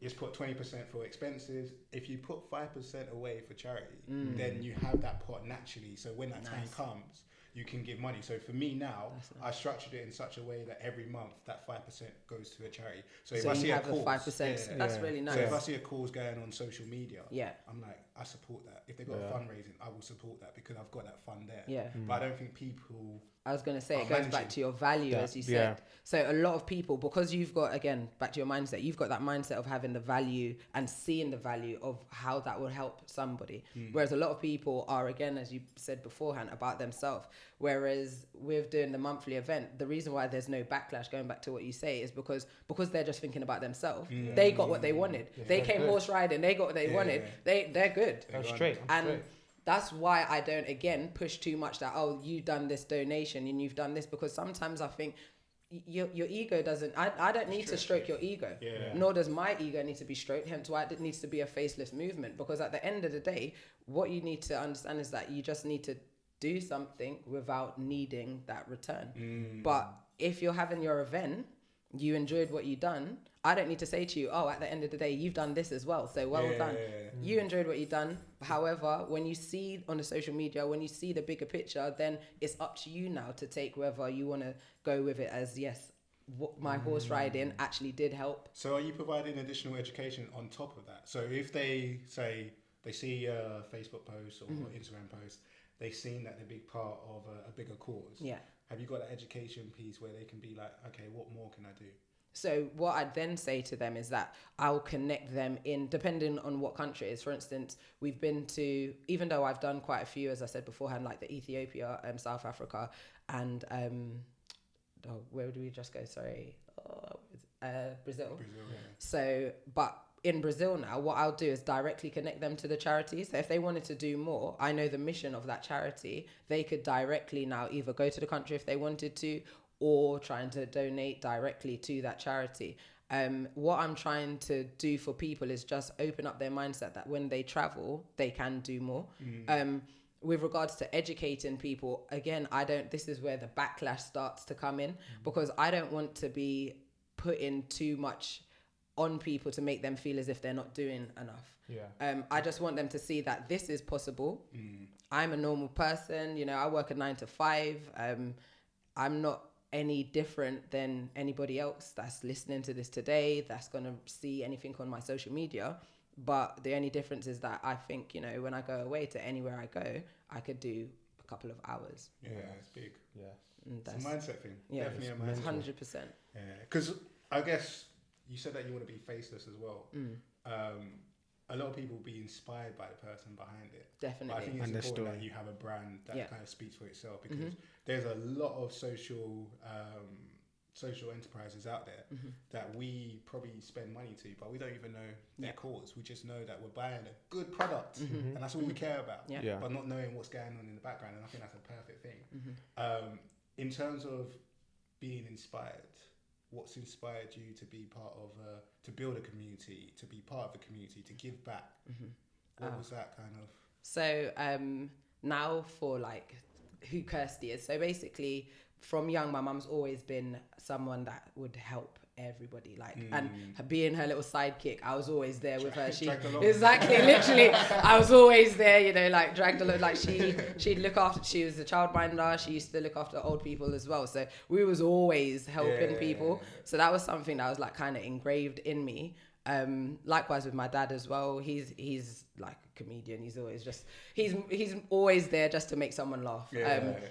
just put 20% for expenses. If you put 5% away for charity, then you have that pot naturally. So when that time comes, you can give money. So for me now, I structured it in such a way that every month that 5% goes to a charity. So if I see a cause, 5%, that's really nice. So if I see a cause going on social media, I'm like, I support that. If they've got a fundraising, I will support that because I've got that fund there. Yeah. But I don't think people... I was going to say, it goes back to your value, as you said. So a lot of people, because you've got, again, back to your mindset, you've got that mindset of having the value and seeing the value of how that will help somebody. Whereas a lot of people are, again, as you said beforehand, about themselves. Whereas with doing the monthly event, the reason why there's no backlash, going back to what you say, is because they're just thinking about themselves. They got what they wanted. They came horse riding. They got what they wanted. They're good. They're straight. That's why I don't, again, push too much that, oh, you've done this donation and you've done this, because sometimes I think your ego doesn't, I don't need to stroke your ego, nor does my ego need to be stroked, hence why it needs to be a faceless movement, because at the end of the day, what you need to understand is that you just need to do something without needing that return. But if you're having your event, you enjoyed what you done, I don't need to say to you, oh, at the end of the day, you've done this as well. So well done. You enjoyed what you've done. However, when you see on the social media, when you see the bigger picture, then it's up to you now to take whether you want to go with it as, yes, my horse riding actually did help. So are you providing additional education on top of that? So if they say they see a Facebook post or Instagram post, they've seen that they're a big part of a bigger cause. Yeah. Have you got an education piece where they can be like, okay, what more can I do? So what I'd then say to them is that I'll connect them in, depending on what country it is. For instance, we've been to, even though I've done quite a few, as I said beforehand, like the Ethiopia, South Africa, and where would we just go? Sorry, Brazil. Yeah. So, but in Brazil now, what I'll do is directly connect them to the charity. So if they wanted to do more, I know the mission of that charity. They could directly now either go to the country if they wanted to, or trying to donate directly to that charity. What I'm trying to do for people is just open up their mindset that when they travel, they can do more. With regards to educating people, again, this is where the backlash starts to come in, because I don't want to be putting too much on people to make them feel as if they're not doing enough. Yeah. I just want them to see that this is possible. I'm a normal person, I work a 9 to 5. I'm not any different than anybody else that's listening to this today, that's going to see anything on my social media. But the only difference is that I think, when I go away to anywhere I go, I could do a couple of hours. Yeah, it's big. Yeah. It's a mindset thing. Yeah, definitely a mindset. 100%. Yeah, because I guess you said that you want to be faceless as well. A lot of people will be inspired by the person behind it. Definitely. But I think it's important that you have a brand that kind of speaks for itself, because there's a lot of social enterprises out there that we probably spend money to, but we don't even know their cause. We just know that we're buying a good product, and that's all we care about. But not knowing what's going on in the background, and I think that's a perfect thing. In terms of being inspired, what's inspired you to be part of, to build a community, to be part of a community, to give back? What was that kind of? So now for like who Kirsty is. So basically, from young, my mum's always been someone that would help everybody, and being her little sidekick, I was always there with her. Literally, I was always there, dragged along. Like she'd look after. She was a childminder. She used to look after old people as well. So we was always helping people. So that was something that was like kind of engraved in me. Likewise with my dad as well. He's like a comedian. He's always he's always there just to make someone laugh.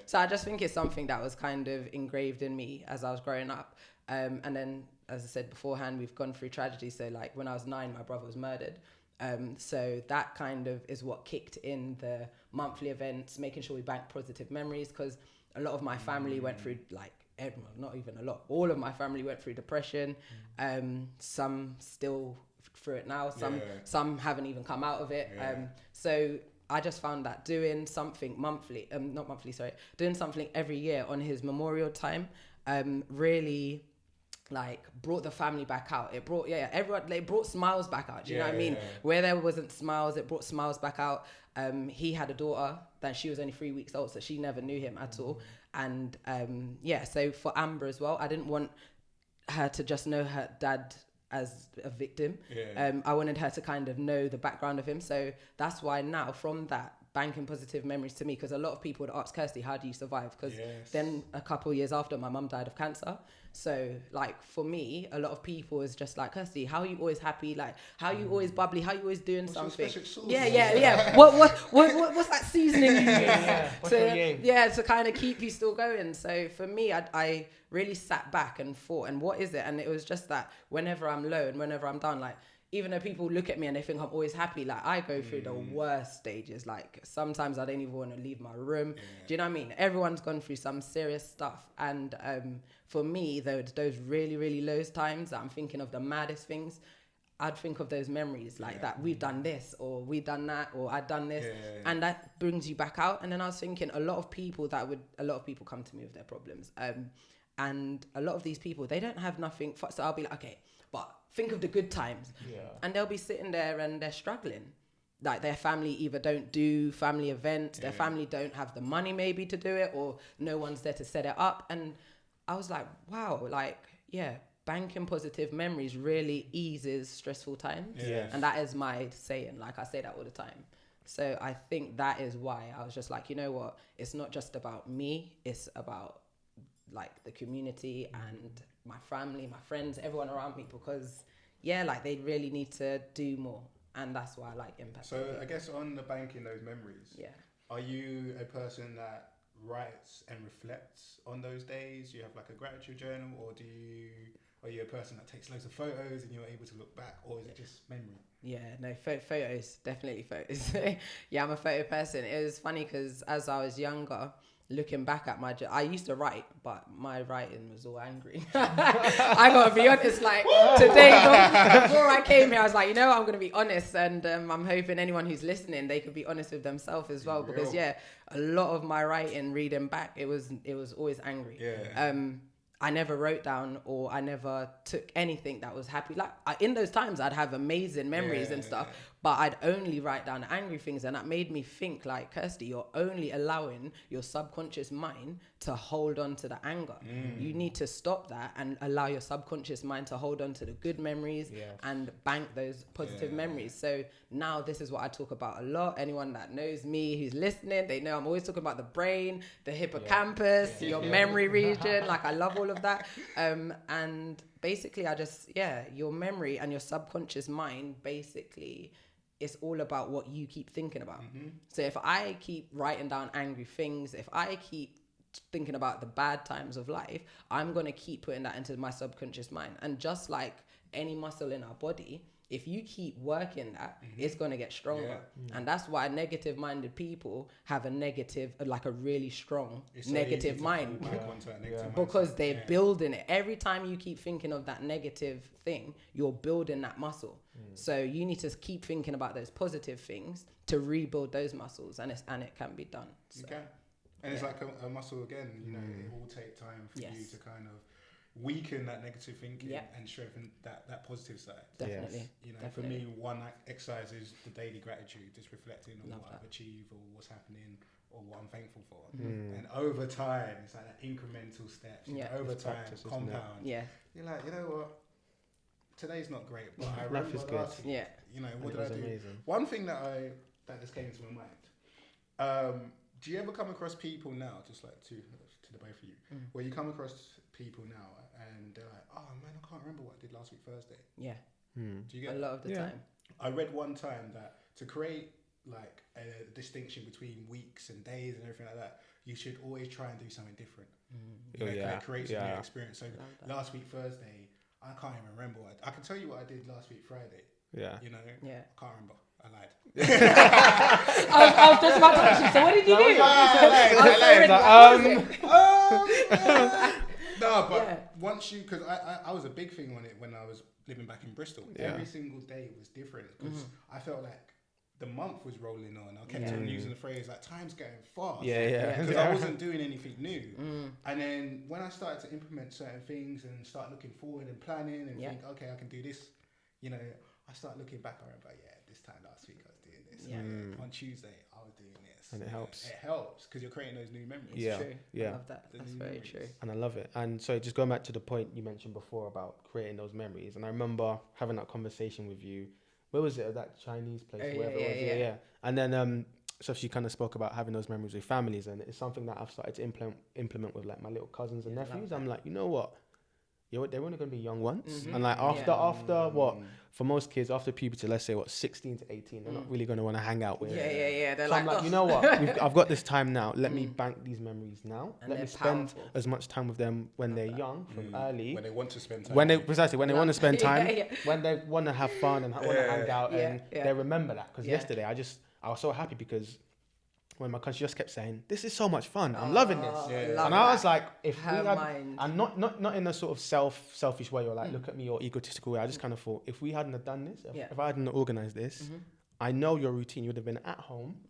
So I just think it's something that was kind of engraved in me as I was growing up. And then, as I said beforehand, we've gone through tragedy. So like when I was 9, my brother was murdered. So that kind of is what kicked in the monthly events, making sure we bank positive memories, because a lot of my family went through, like everyone, not even a lot, all of my family went through depression. Some still through it now. Some haven't even come out of it. So I just found that doing something doing something every year on his memorial time really like brought the family back out. It brought everyone, it brought smiles back out. Do you know what I mean? Where there wasn't smiles, it brought smiles back out. He had a daughter, then she was only 3 weeks old, so she never knew him at all. And so for Amber as well, I didn't want her to just know her dad as a victim. I wanted her to kind of know the background of him. So that's why now, from that, banking positive memories to me, because a lot of people would ask Kirsty, how do you survive? Because then a couple of years after, my mum died of cancer. So like for me, a lot of people is just like, Kirsty, how are you always happy? Like, how are you always bubbly? How are you always doing something? What's that seasoning you use? To kind of keep you still going. So for me, I really sat back and thought, and what is it? And it was just that whenever I'm low and whenever I'm down, like, even though people look at me and they think I'm always happy, like I go through the worst stages. Like sometimes I don't even want to leave my room. Do you know what I mean? Everyone's gone through some serious stuff. And for me, those really, really low times that I'm thinking of the maddest things, I'd think of those memories like that. We've done this, or we've done that, or I'd done this. And that brings you back out. And then I was thinking a lot of people come to me with their problems. And a lot of these people, they don't have nothing. So I'll be like, okay, but think of the good times. And they'll be sitting there and they're struggling. Like their family either don't do family events, their family don't have the money maybe to do it, or no one's there to set it up. And I was like, wow, banking positive memories really eases stressful times. And that is my saying. Like I say that all the time. So I think that is why I was just like, you know what? It's not just about me. It's about like the community and my family, my friends, everyone around me, because like they really need to do more, and that's why I like impacting. So people. I guess on the banking those memories, are you a person that writes and reflects on those days? Do you have like a gratitude journal, or are you a person that takes loads of photos and you're able to look back, or is it just memory? Yeah, no, photos, definitely photos. Yeah, I'm a photo person. It was funny because as I was younger, looking back at I used to write, but my writing was all angry. I gotta be honest, like today, before I came here, I was like, I'm gonna be honest, and I'm hoping anyone who's listening, they could be honest with themselves as well, because a lot of my writing, reading back, it was always angry. I never wrote down, or I never took anything that was happy. Like in those times, I'd have amazing memories and stuff, but I'd only write down angry things, and that made me think like, Kirsty, you're only allowing your subconscious mind to hold on to the anger. You need to stop that and allow your subconscious mind to hold on to the good memories and bank those positive memories. So now this is what I talk about a lot. Anyone that knows me, who's listening, they know I'm always talking about the brain, the hippocampus, your memory region. Like I love all of that. And basically I just, your memory and your subconscious mind, basically it's all about what you keep thinking about. So if I keep writing down angry things, if I keep thinking about the bad times of life, I'm going to keep putting that into my subconscious mind. And just like any muscle in our body, if you keep working that, it's going to get stronger. And that's why negative minded people have a really strong negative mind. Because they're building it. Every time you keep thinking of that negative thing, you're building that muscle. So you need to keep thinking about those positive things to rebuild those muscles, and it can be done. So. Okay. And it's like a muscle again, it will take time for you to kind of weaken that negative thinking and strengthen that positive side. Definitely. For me, one exercise is the daily gratitude, just reflecting on what I've achieved or what's happening or what I'm thankful for. And over time, it's like that incremental steps. Over time, compound. You're like, you know what? Today's not great, but I remember last week. What did I do? Amazing. One thing that just came to my mind. Do you ever come across people now, just like to the both of you, where you come across people now and they're like, oh man, I can't remember what I did last week Thursday. Yeah. Do you get a lot of the time? I read one time that to create like a distinction between weeks and days and everything like that, you should always try and do something different. Create some new experience. So last week Thursday, I can't even remember I can tell you what I did last week Friday. I can't remember. I lied. I was just about to ask you, so what did you do? No, but once you, because I was a big thing on it when I was living back in Bristol. Every single day was different because I felt like the month was rolling on. I kept on using the phrase like time's going fast. Because I wasn't doing anything new. And then when I started to implement certain things and start looking forward and planning and think, okay, I can do this, I start looking back. I remember, this time last week I was doing this. On Tuesday I was doing this. And it helps. It helps because you're creating those new memories. It's true. I love that. That's very true. And I love it. And so just going back to the point you mentioned before about creating those memories. And I remember having that conversation with you. Where was it? At that Chinese place? And then so she kind of spoke about having those memories with families, and it's something that I've started to implement with like my little cousins and nephews. I'm like, you know what? They're only going to be young once. And like after what? For most kids, after puberty, let's say 16 to 18, they're not really going to want to hang out with. They're so I'm like, you know what? I've got this time now. Let me bank these memories now. And let me spend as much time with them when they're young, from early. When they want to spend time. When they want to spend time. When they want to have fun and want to hang out, and they remember that. Because yesterday, I was so happy because when my cousin just kept saying, "This is so much fun. I'm loving this," and I was like, "If we had," and not in a sort of selfish way or like look at me or egotistical way. I just kind of thought, if we hadn't have done this, if I hadn't organised this, I know your routine. You would have been at home,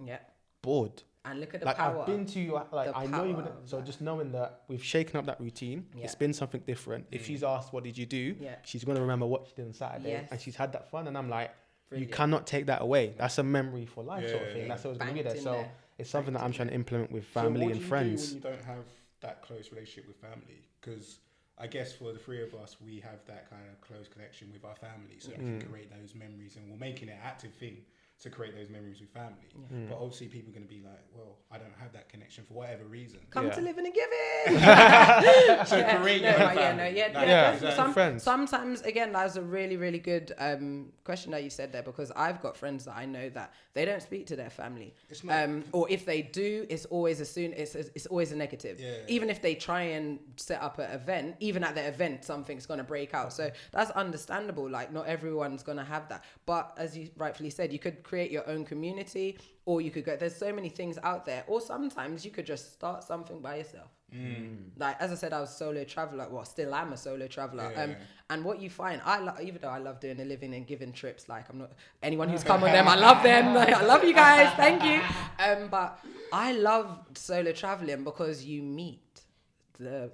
bored. And look at the like power. I've been to you, like I know you would. So just knowing that we've shaken up that routine, it's been something different. If she's asked, "What did you do?" She's gonna remember what she did on Saturday, and she's had that fun. And I'm like, brilliant. You cannot take that away. That's a memory for life, sort of thing. That's always gonna be there. So. It's something that I'm trying to implement with family and friends. So what do you do when you don't have that close relationship with family? Because I guess for the three of us, we have that kind of close connection with our family. So we can create those memories and we're making it an active thing. to create those memories with family. But obviously people are going to be like, well, I don't have that connection for whatever reason. Come to living and giving. So create your own family. Sometimes, again, that was a really, really good question that you said there, because I've got friends that I know that they don't speak to their family. It's not, or if they do, it's always it's always a negative. Yeah. Even if they try and set up an event, even at the event, something's going to break out. So that's understandable. Like, not everyone's going to have that. But as you rightfully said, you could create your own community, or you could go, there's so many things out there, or sometimes you could just start something by yourself. Like, as I said, I was a solo traveler. Well, still am a solo traveler. And what you find, even though I love doing the living and giving trips, like, I'm not anyone who's come on them, I love them. I love you guys. Thank you. But I love solo traveling because you meet the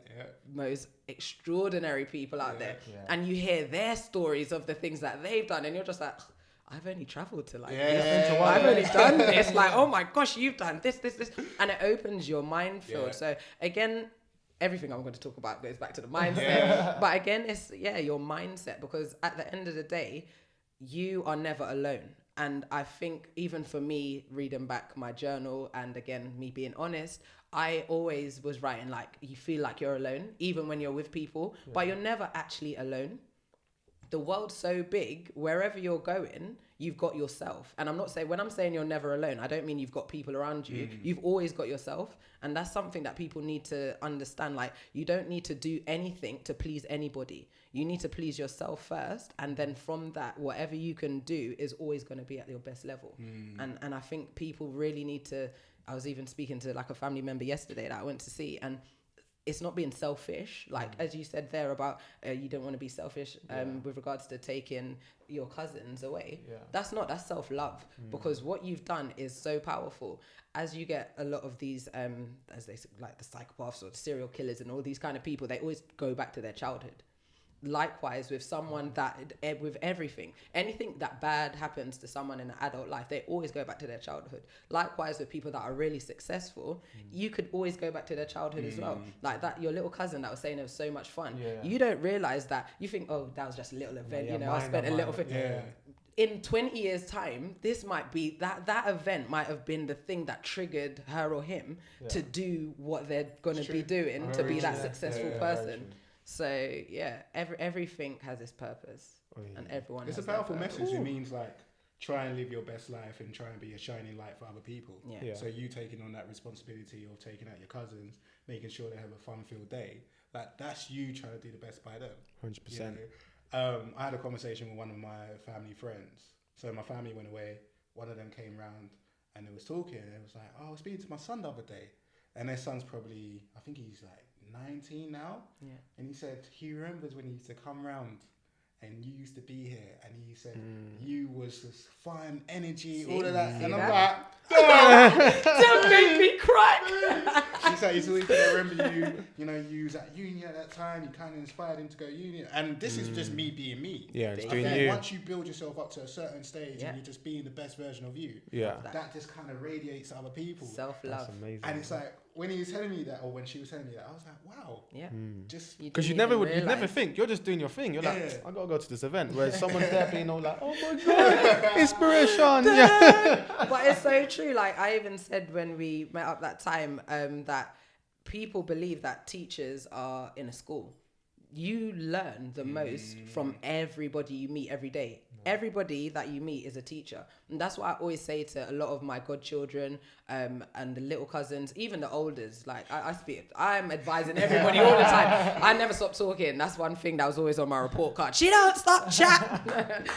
most extraordinary people out there, and you hear their stories of the things that they've done, and you're just like, I've only traveled to like this. I've only done this. Like, oh my gosh, you've done this. And it opens your mind field. So again, everything I'm going to talk about goes back to the mindset. But again, it's your mindset, because at the end of the day, you are never alone. And I think even for me, reading back my journal, and again, me being honest, I always was writing like, you feel like you're alone, even when you're with people, but you're never actually alone. The world's so big, wherever you're going, you've got yourself. And I'm not saying, when I'm saying you're never alone, I don't mean you've got people around you. You've always got yourself. And that's something that people need to understand. Like, you don't need to do anything to please anybody. You need to please yourself first. And then from that, whatever you can do is always going to be at your best level. And I think people really need to, I was even speaking to like a family member yesterday that I went to see, and it's not being selfish, like as you said there about you don't want to be selfish with regards to taking your cousins away. That's self-love, because what you've done is so powerful. As you get a lot of these as they say, like the psychopaths or the serial killers and all these kind of people, they always go back to their childhood. Likewise with someone that, with anything that bad happens to someone in an adult life, they always go back to their childhood. Likewise with people that are really successful, you could always go back to their childhood as well. Like that, your little cousin that was saying it was so much fun. You don't realize that. You think, oh, that was just a little event, I spent a little bit. In 20 years time, this might be that event might have been the thing that triggered her or him to do what they're going to be doing, to be that successful person. So everything has its purpose, and everyone. It's a powerful message. It means like, try and live your best life and try and be a shining light for other people. So you taking on that responsibility of taking out your cousins, making sure they have a fun-filled day. Like, that's you trying to do the best by them. 100%. I had a conversation with one of my family friends. So my family went away. One of them came round and they was talking. And it was like, oh, I was speaking to my son the other day, and their son's probably, I think he's like 19 now, and he said he remembers when he used to come round and you used to be here, and he said you was this fun energy, all of that, and I'm like, don't make me cry. She said he's always gonna remember you know, you was at uni at that time, you kind of inspired him to go uni, and this is just me being me. Just doing you. Once you build yourself up to a certain stage and you're just being the best version of you, that just kind of radiates to other people. Self-love. That's amazing. And it's like, when he was telling me that, or when she was telling me that, I was like, wow. Just because you never think, you're just doing your thing. You're like, I gotta go to this event, whereas someone's there being all like, oh my god, inspiration. But it's so true. Like, I even said when we met up that time, that people believe that teachers are in a school. You learn the most from everybody you meet every day. Everybody that you meet is a teacher. And that's what I always say to a lot of my godchildren, and the little cousins, even the elders. Like, I'm advising everybody all the time. I never stop talking. That's one thing that was always on my report card. She don't stop chat.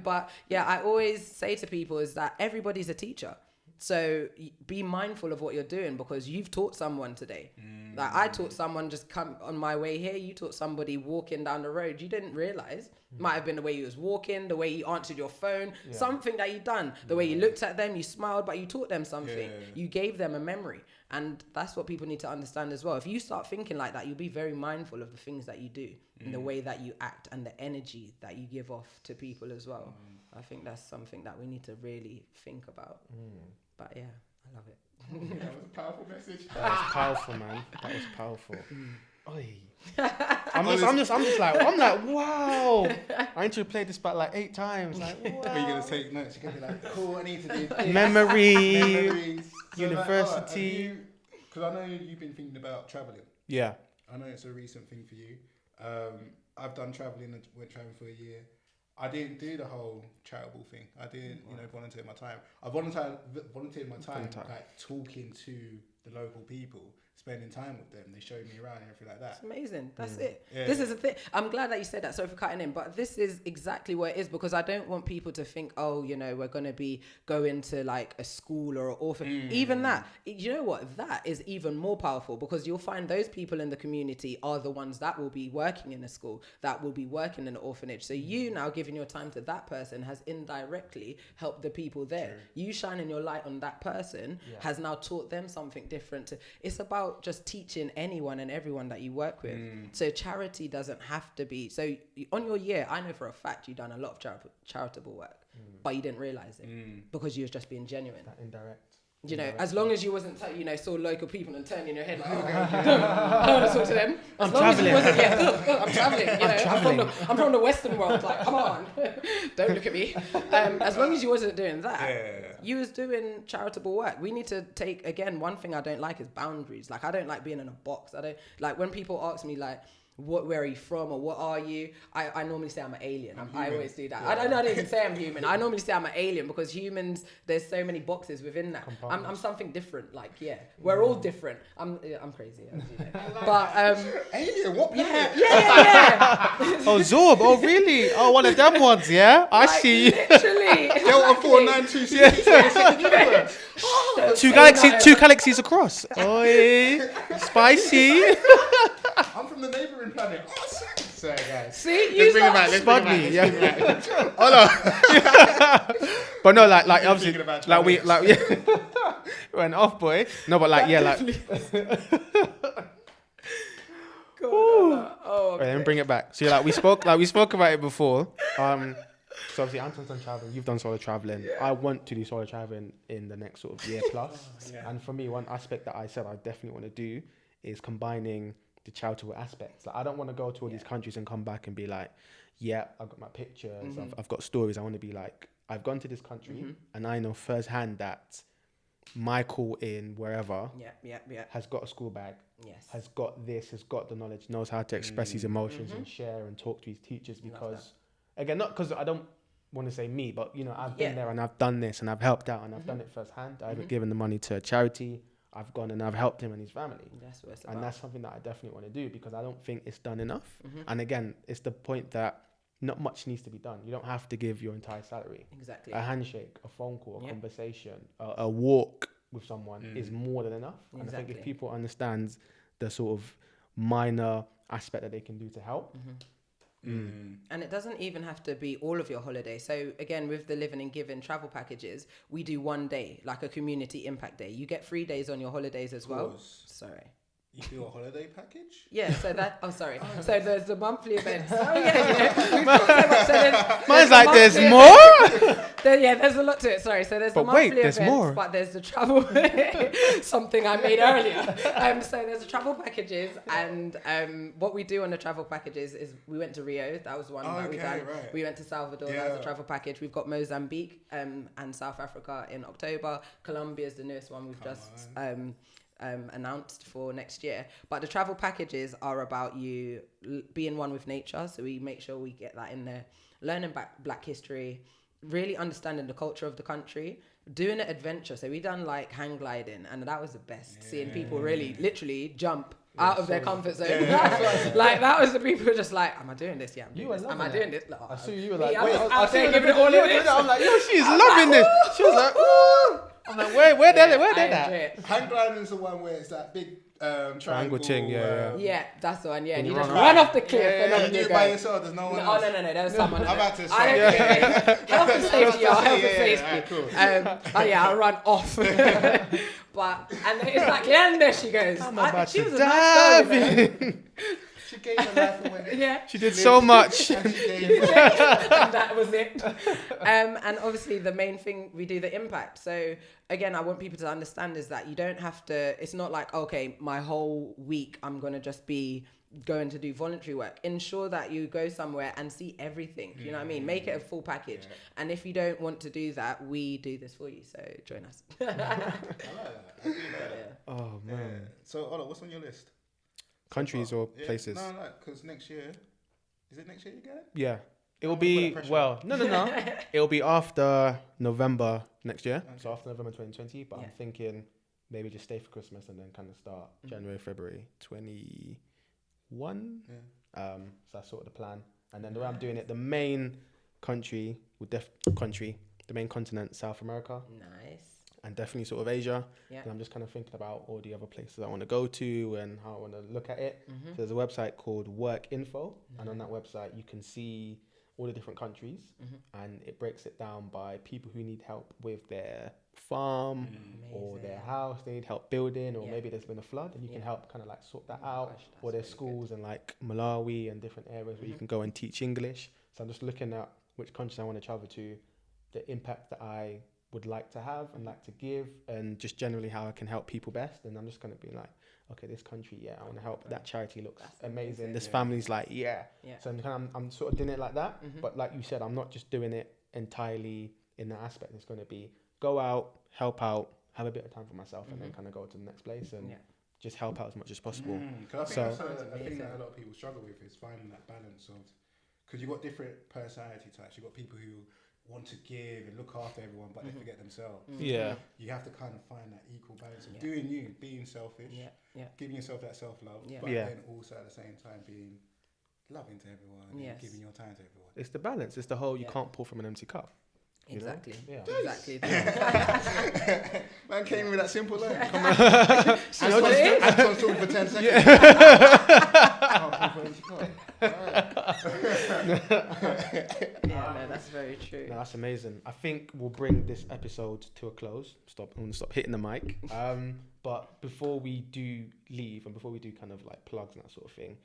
But yeah, I always say to people is that everybody's a teacher. So be mindful of what you're doing, because you've taught someone today. Like, I taught someone just come on my way here. You taught somebody walking down the road. You didn't realize. Might have been the way you was walking, the way you answered your phone, something that you done, the way you looked at them, you smiled, but you taught them something. You gave them a memory. And that's what people need to understand as well. If you start thinking like that, you'll be very mindful of the things that you do and the way that you act and the energy that you give off to people as well. I think that's something that we need to really think about. But yeah, I love it. That was a powerful message. That was powerful, man. That was powerful. I'm like, wow. I need to play this back like 8 times. Like, wow. Are you gonna take notes? You're gonna be like, cool. I need to do this. Memories. So university. Because I know you've been thinking about traveling. Yeah. I know it's a recent thing for you. I've done traveling and went traveling for a year. I didn't do the whole charitable thing. I didn't, volunteer my time. I volunteered my time like talking to the local people, spending time with them. They showed me around and everything like that. It's amazing. That's it. Yeah. This is the thing. I'm glad that you said that. Sorry for cutting in, but this is exactly what it is, because I don't want people to think, oh, we're going to be going to like a school or an orphan. Even that, you know what? That is even more powerful, because you'll find those people in the community are the ones that will be working in a school, that will be working in an orphanage. So you now giving your time to that person has indirectly helped the people there. True. You shining your light on that person has now taught them something different. It's about just teaching anyone and everyone that you work with. So charity doesn't have to be. So on your year, I know for a fact you've done a lot of charitable work, but you didn't realize it because you was just being genuine. That indirect. As long as you wasn't, saw local people and turning your head like, I want to talk to them. I'm traveling. I'm traveling. I'm from the Western world. Like, come on, don't look at me. As long as you wasn't doing that, you was doing charitable work. We need to take, again, one thing I don't like is boundaries. Like, I don't like being in a box. I don't like when people ask me like, where are you from or what are you? I normally say I'm an alien. I always do that. I don't even say I'm human. I normally say I'm an alien, because humans, there's so many boxes within that. I'm something different. Like, we're all different. I'm crazy, as you know. But alien, what planet? Yeah. Oh, Zorb. Oh, really? Oh, one of them ones. Yeah, I see. Literally. Delta 4926. Two galaxies across. Oh, spicy. I'm from the neighbouring planet. Sorry, guys. See, you bring it back. Let's bring it back. Oh no. But no, like obviously, like we went off, boy. No, but like Oh, okay. Let me bring it back. So we spoke about it before. So obviously Anton's done traveling, you've done solo traveling. I want to do solo traveling in the next sort of year plus. And for me, one aspect that I said I definitely want to do is combining the charitable aspects. Like, I don't want to go to all these countries and come back and be like, I've got my pictures, I've got stories. I want to be like, I've gone to this country and I know firsthand that Michael in wherever has got a school bag, has got this, has got the knowledge, knows how to express his emotions and share and talk to his teachers. Because again, not because I don't want to say me, but I've been there and I've done this and I've helped out and I've done it firsthand. I haven't given the money to a charity. I've gone and I've helped him and his family. That's what it's about. And that's something that I definitely want to do, because I don't think it's done enough. And again, it's the point that not much needs to be done. You don't have to give your entire salary. Exactly. A handshake, a phone call, a conversation, a walk with someone is more than enough. And I think if people understand the sort of minor aspect that they can do to help. And it doesn't even have to be all of your holiday. So again, with the Living and Giving travel packages, we do one day, like a community impact day. You get 3 days on your holidays as well. Sorry. You do a holiday package? Yeah, so that... Oh, sorry. So there's the monthly events. Oh, Mine's like, there's more? There's a lot to it. Sorry. So there's the monthly events, more. But there's the travel... something I made earlier. So there's the travel packages. And what we do on the travel packages is we went to Rio. That was one that we done. Right. We went to Salvador. That was a travel package. We've got Mozambique and South Africa in October. Colombia is the newest one we've just... announced for next year. But the travel packages are about you being one with nature, so we make sure we get that in there, learning Black history, really understanding the culture of the country, doing an adventure. So we done like hang gliding, and that was the best, seeing people really literally jump out of their comfort zone. Like, that was the people who were just like, am I doing this? Yeah, I'm doing this. Am I doing this? Like, I see you were like, wait, I was giving it all in this. I'm like, yo, she's loving this. She was like, ooh. I'm like, where they at? Hang gliding is the one where it's that big triangle thing, yeah, that's the one, and you just run off the cliff and then you do it by yourself, there's no one else. No, there's someone. I'm about to say, health and safety, health and safety. Cool. I'll run off. But, and it's like, and there she goes. I'm about she to was dive a nice girl, gave her life away. Yeah. She did so much. And she gave And that was it. And obviously the main thing, we do the impact. So again, I want people to understand is that you don't have to, it's not like, okay, my whole week I'm going to just be going to do voluntary work. Ensure that you go somewhere and see everything. You know what I mean? Make it a full package. Yeah. And if you don't want to do that, we do this for you. So join us. I like that. I do like that. Oh man. Yeah. So Ola, what's on your list? Countries or places? No, because next year, is it next year you get? Yeah. It will be, well, no. It'll be after November next year. Okay. So after November 2020. But I'm thinking maybe just stay for Christmas and then kind of start January, February 21. So that's sort of the plan. And then the way I'm doing it, the main country, the main continent, South America. Nice. And definitely sort of Asia. Yeah. And I'm just kind of thinking about all the other places I want to go to and how I want to look at it. So there's a website called Work Info. And on that website, you can see all the different countries. And it breaks it down by people who need help with their farm or their house. They need help building, or maybe there's been a flood and you can help kind of like sort that out. Or there's schools in like Malawi and different areas where you can go and teach English. So I'm just looking at which countries I want to travel to, the impact that I would like to have and like to give, and just generally how I can help people best. And I'm just going to be like, okay, this country, I want to help. That charity looks amazing. This family's like, So I'm sort of doing it like that. But like you said, I'm not just doing it entirely in that aspect. It's going to be go out, help out, have a bit of time for myself, and then kind of go to the next place and just help out as much as possible. I think that a lot of people struggle with is finding that balance of, because you've got different personality types. You've got people who want to give and look after everyone, but they forget themselves. Yeah. You have to kind of find that equal balance of doing you, being selfish, giving yourself that self-love, but then also at the same time being loving to everyone and giving your time to everyone. It's the balance. It's the whole, you can't pour from an empty cup. Exactly. Yeah. Exactly. Man came with that simple line. Come on. Anton's talking for 10 seconds. Yeah, no, that's very true. No, that's amazing. I think we'll bring this episode to a close. I'm going to stop hitting the mic. But before we do leave and before we do kind of like plugs and that sort of thing,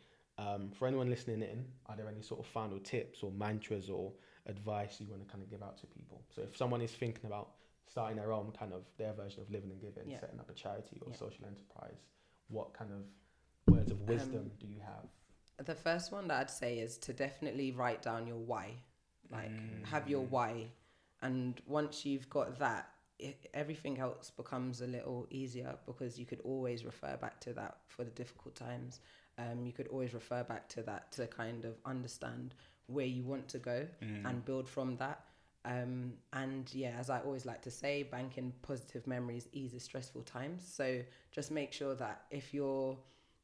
for anyone listening in, are there any sort of final tips or mantras or advice you want to kind of give out to people? So if someone is thinking about starting their own kind of their version of living and giving, setting up a charity or social enterprise, what kind of words of wisdom do you have? The first one that I'd say is to definitely write down your why. Like have your why, and once you've got that, everything else becomes a little easier, because you could always refer back to that for the difficult times. You could always refer back to that to kind of understand where you want to go and build from that. And as I always like to say, banking positive memories eases stressful times. So just make sure that if you're,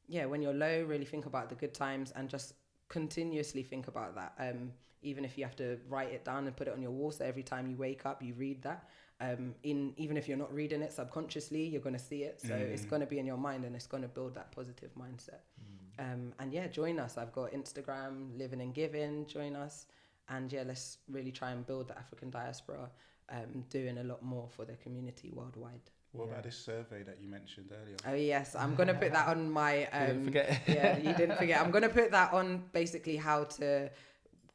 when you're low, really think about the good times and just continuously think about that. Even if you have to write it down and put it on your wall, so every time you wake up, you read that. Even if you're not reading it subconsciously, you're going to see it. So it's going to be in your mind and it's going to build that positive mindset. Join us. I've got Instagram, Living and Giving, join us. And let's really try and build the African diaspora, doing a lot more for the community worldwide. What about this survey that you mentioned earlier? Oh yes, I'm going to put that on my... didn't forget. You didn't forget. I'm going to put that on basically how to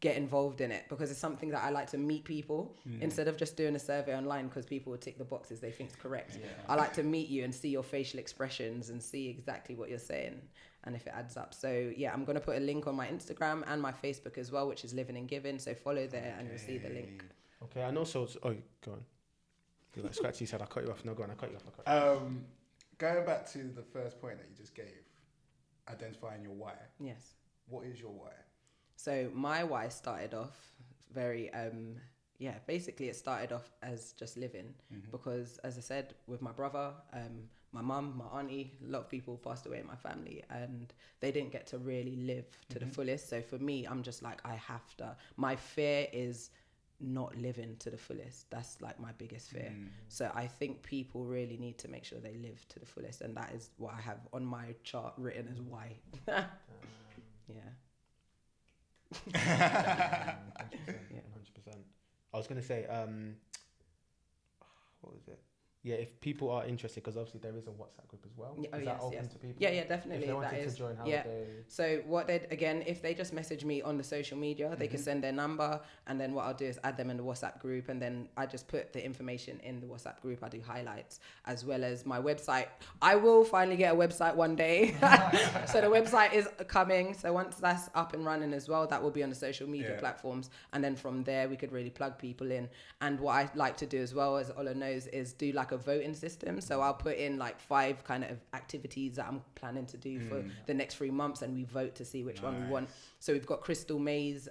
get involved in it, because it's something that I like to meet people instead of just doing a survey online, because people will tick the boxes they think is correct. I like to meet you and see your facial expressions and see exactly what you're saying and if it adds up. So I'm going to put a link on my Instagram and my Facebook as well, which is Living and Giving. So follow there and you'll see the link. Okay, and also, go on. You're like scratchy, you said I cut you off. No, go on, I cut you off. Going back to the first point that you just gave, identifying your why. Yes. What is your why? So my why started off very, basically it started off as just living, because as I said, with my brother, my mum, my auntie, a lot of people passed away in my family and they didn't get to really live to the fullest. So for me, I'm just like, I have to. My fear is not living to the fullest. That's like my biggest fear. So I think people really need to make sure they live to the fullest, and that is what I have on my chart written as why. 100%. I was going to say, what was it? if people are interested, because obviously there is a WhatsApp group as well. Yeah, is that open to people? Yeah, definitely. If they wanted to join, how would they? So what they again, if they just message me on the social media, they can send their number, and then what I'll do is add them in the WhatsApp group, and then I just put the information in the WhatsApp group. I do highlights as well as my website. I will finally get a website one day. So the website is coming. So once that's up and running as well, that will be on the social media platforms, and then from there we could really plug people in. And what I like to do as well, as Ola knows, is do like a voting system. So I'll put in like 5 kind of activities that I'm planning to do for the next 3 months, and we vote to see which one we want. So we've got Crystal Maze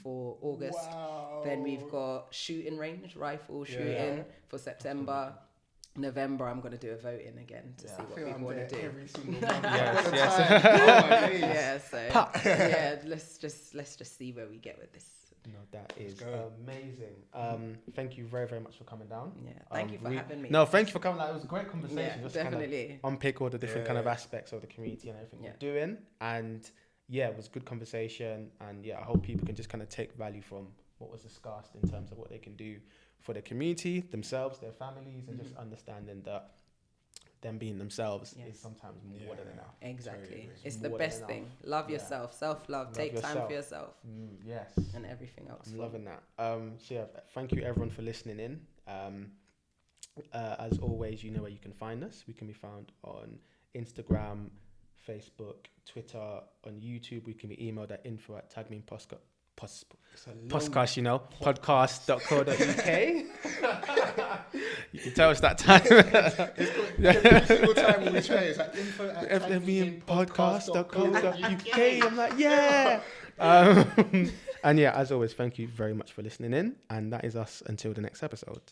for August. Wow. Then we've got shooting range, rifle shooting for September. November, I'm going to do a voting again to see what people want to do. Every single month. Let's just see where we get with this. No, that is amazing. Thank you very, very much for coming down. Yeah, thank you for having me. No, thank you for coming. It was a great conversation. Yeah, just definitely. Kind of unpick all the different kind of aspects of the community and everything we're doing. And it was a good conversation. And I hope people can just kind of take value from what was discussed in terms of what they can do for the community, themselves, their families, and just understanding that them being themselves is sometimes more than enough. Exactly. It's the best thing. Love yourself. Self-love. Take time for yourself. Yes. And everything else. I'm loving that. Thank you everyone for listening in. As always, you know where you can find us. We can be found on Instagram, Facebook, Twitter, on YouTube. We can be emailed at info@tagmeinpodcast, podcast.co.uk. You can tell us that time. Every single time we try, it's like info@tagmeinpodcast.co.uk. I'm like, and as always, thank you very much for listening in. And that is us until the next episode.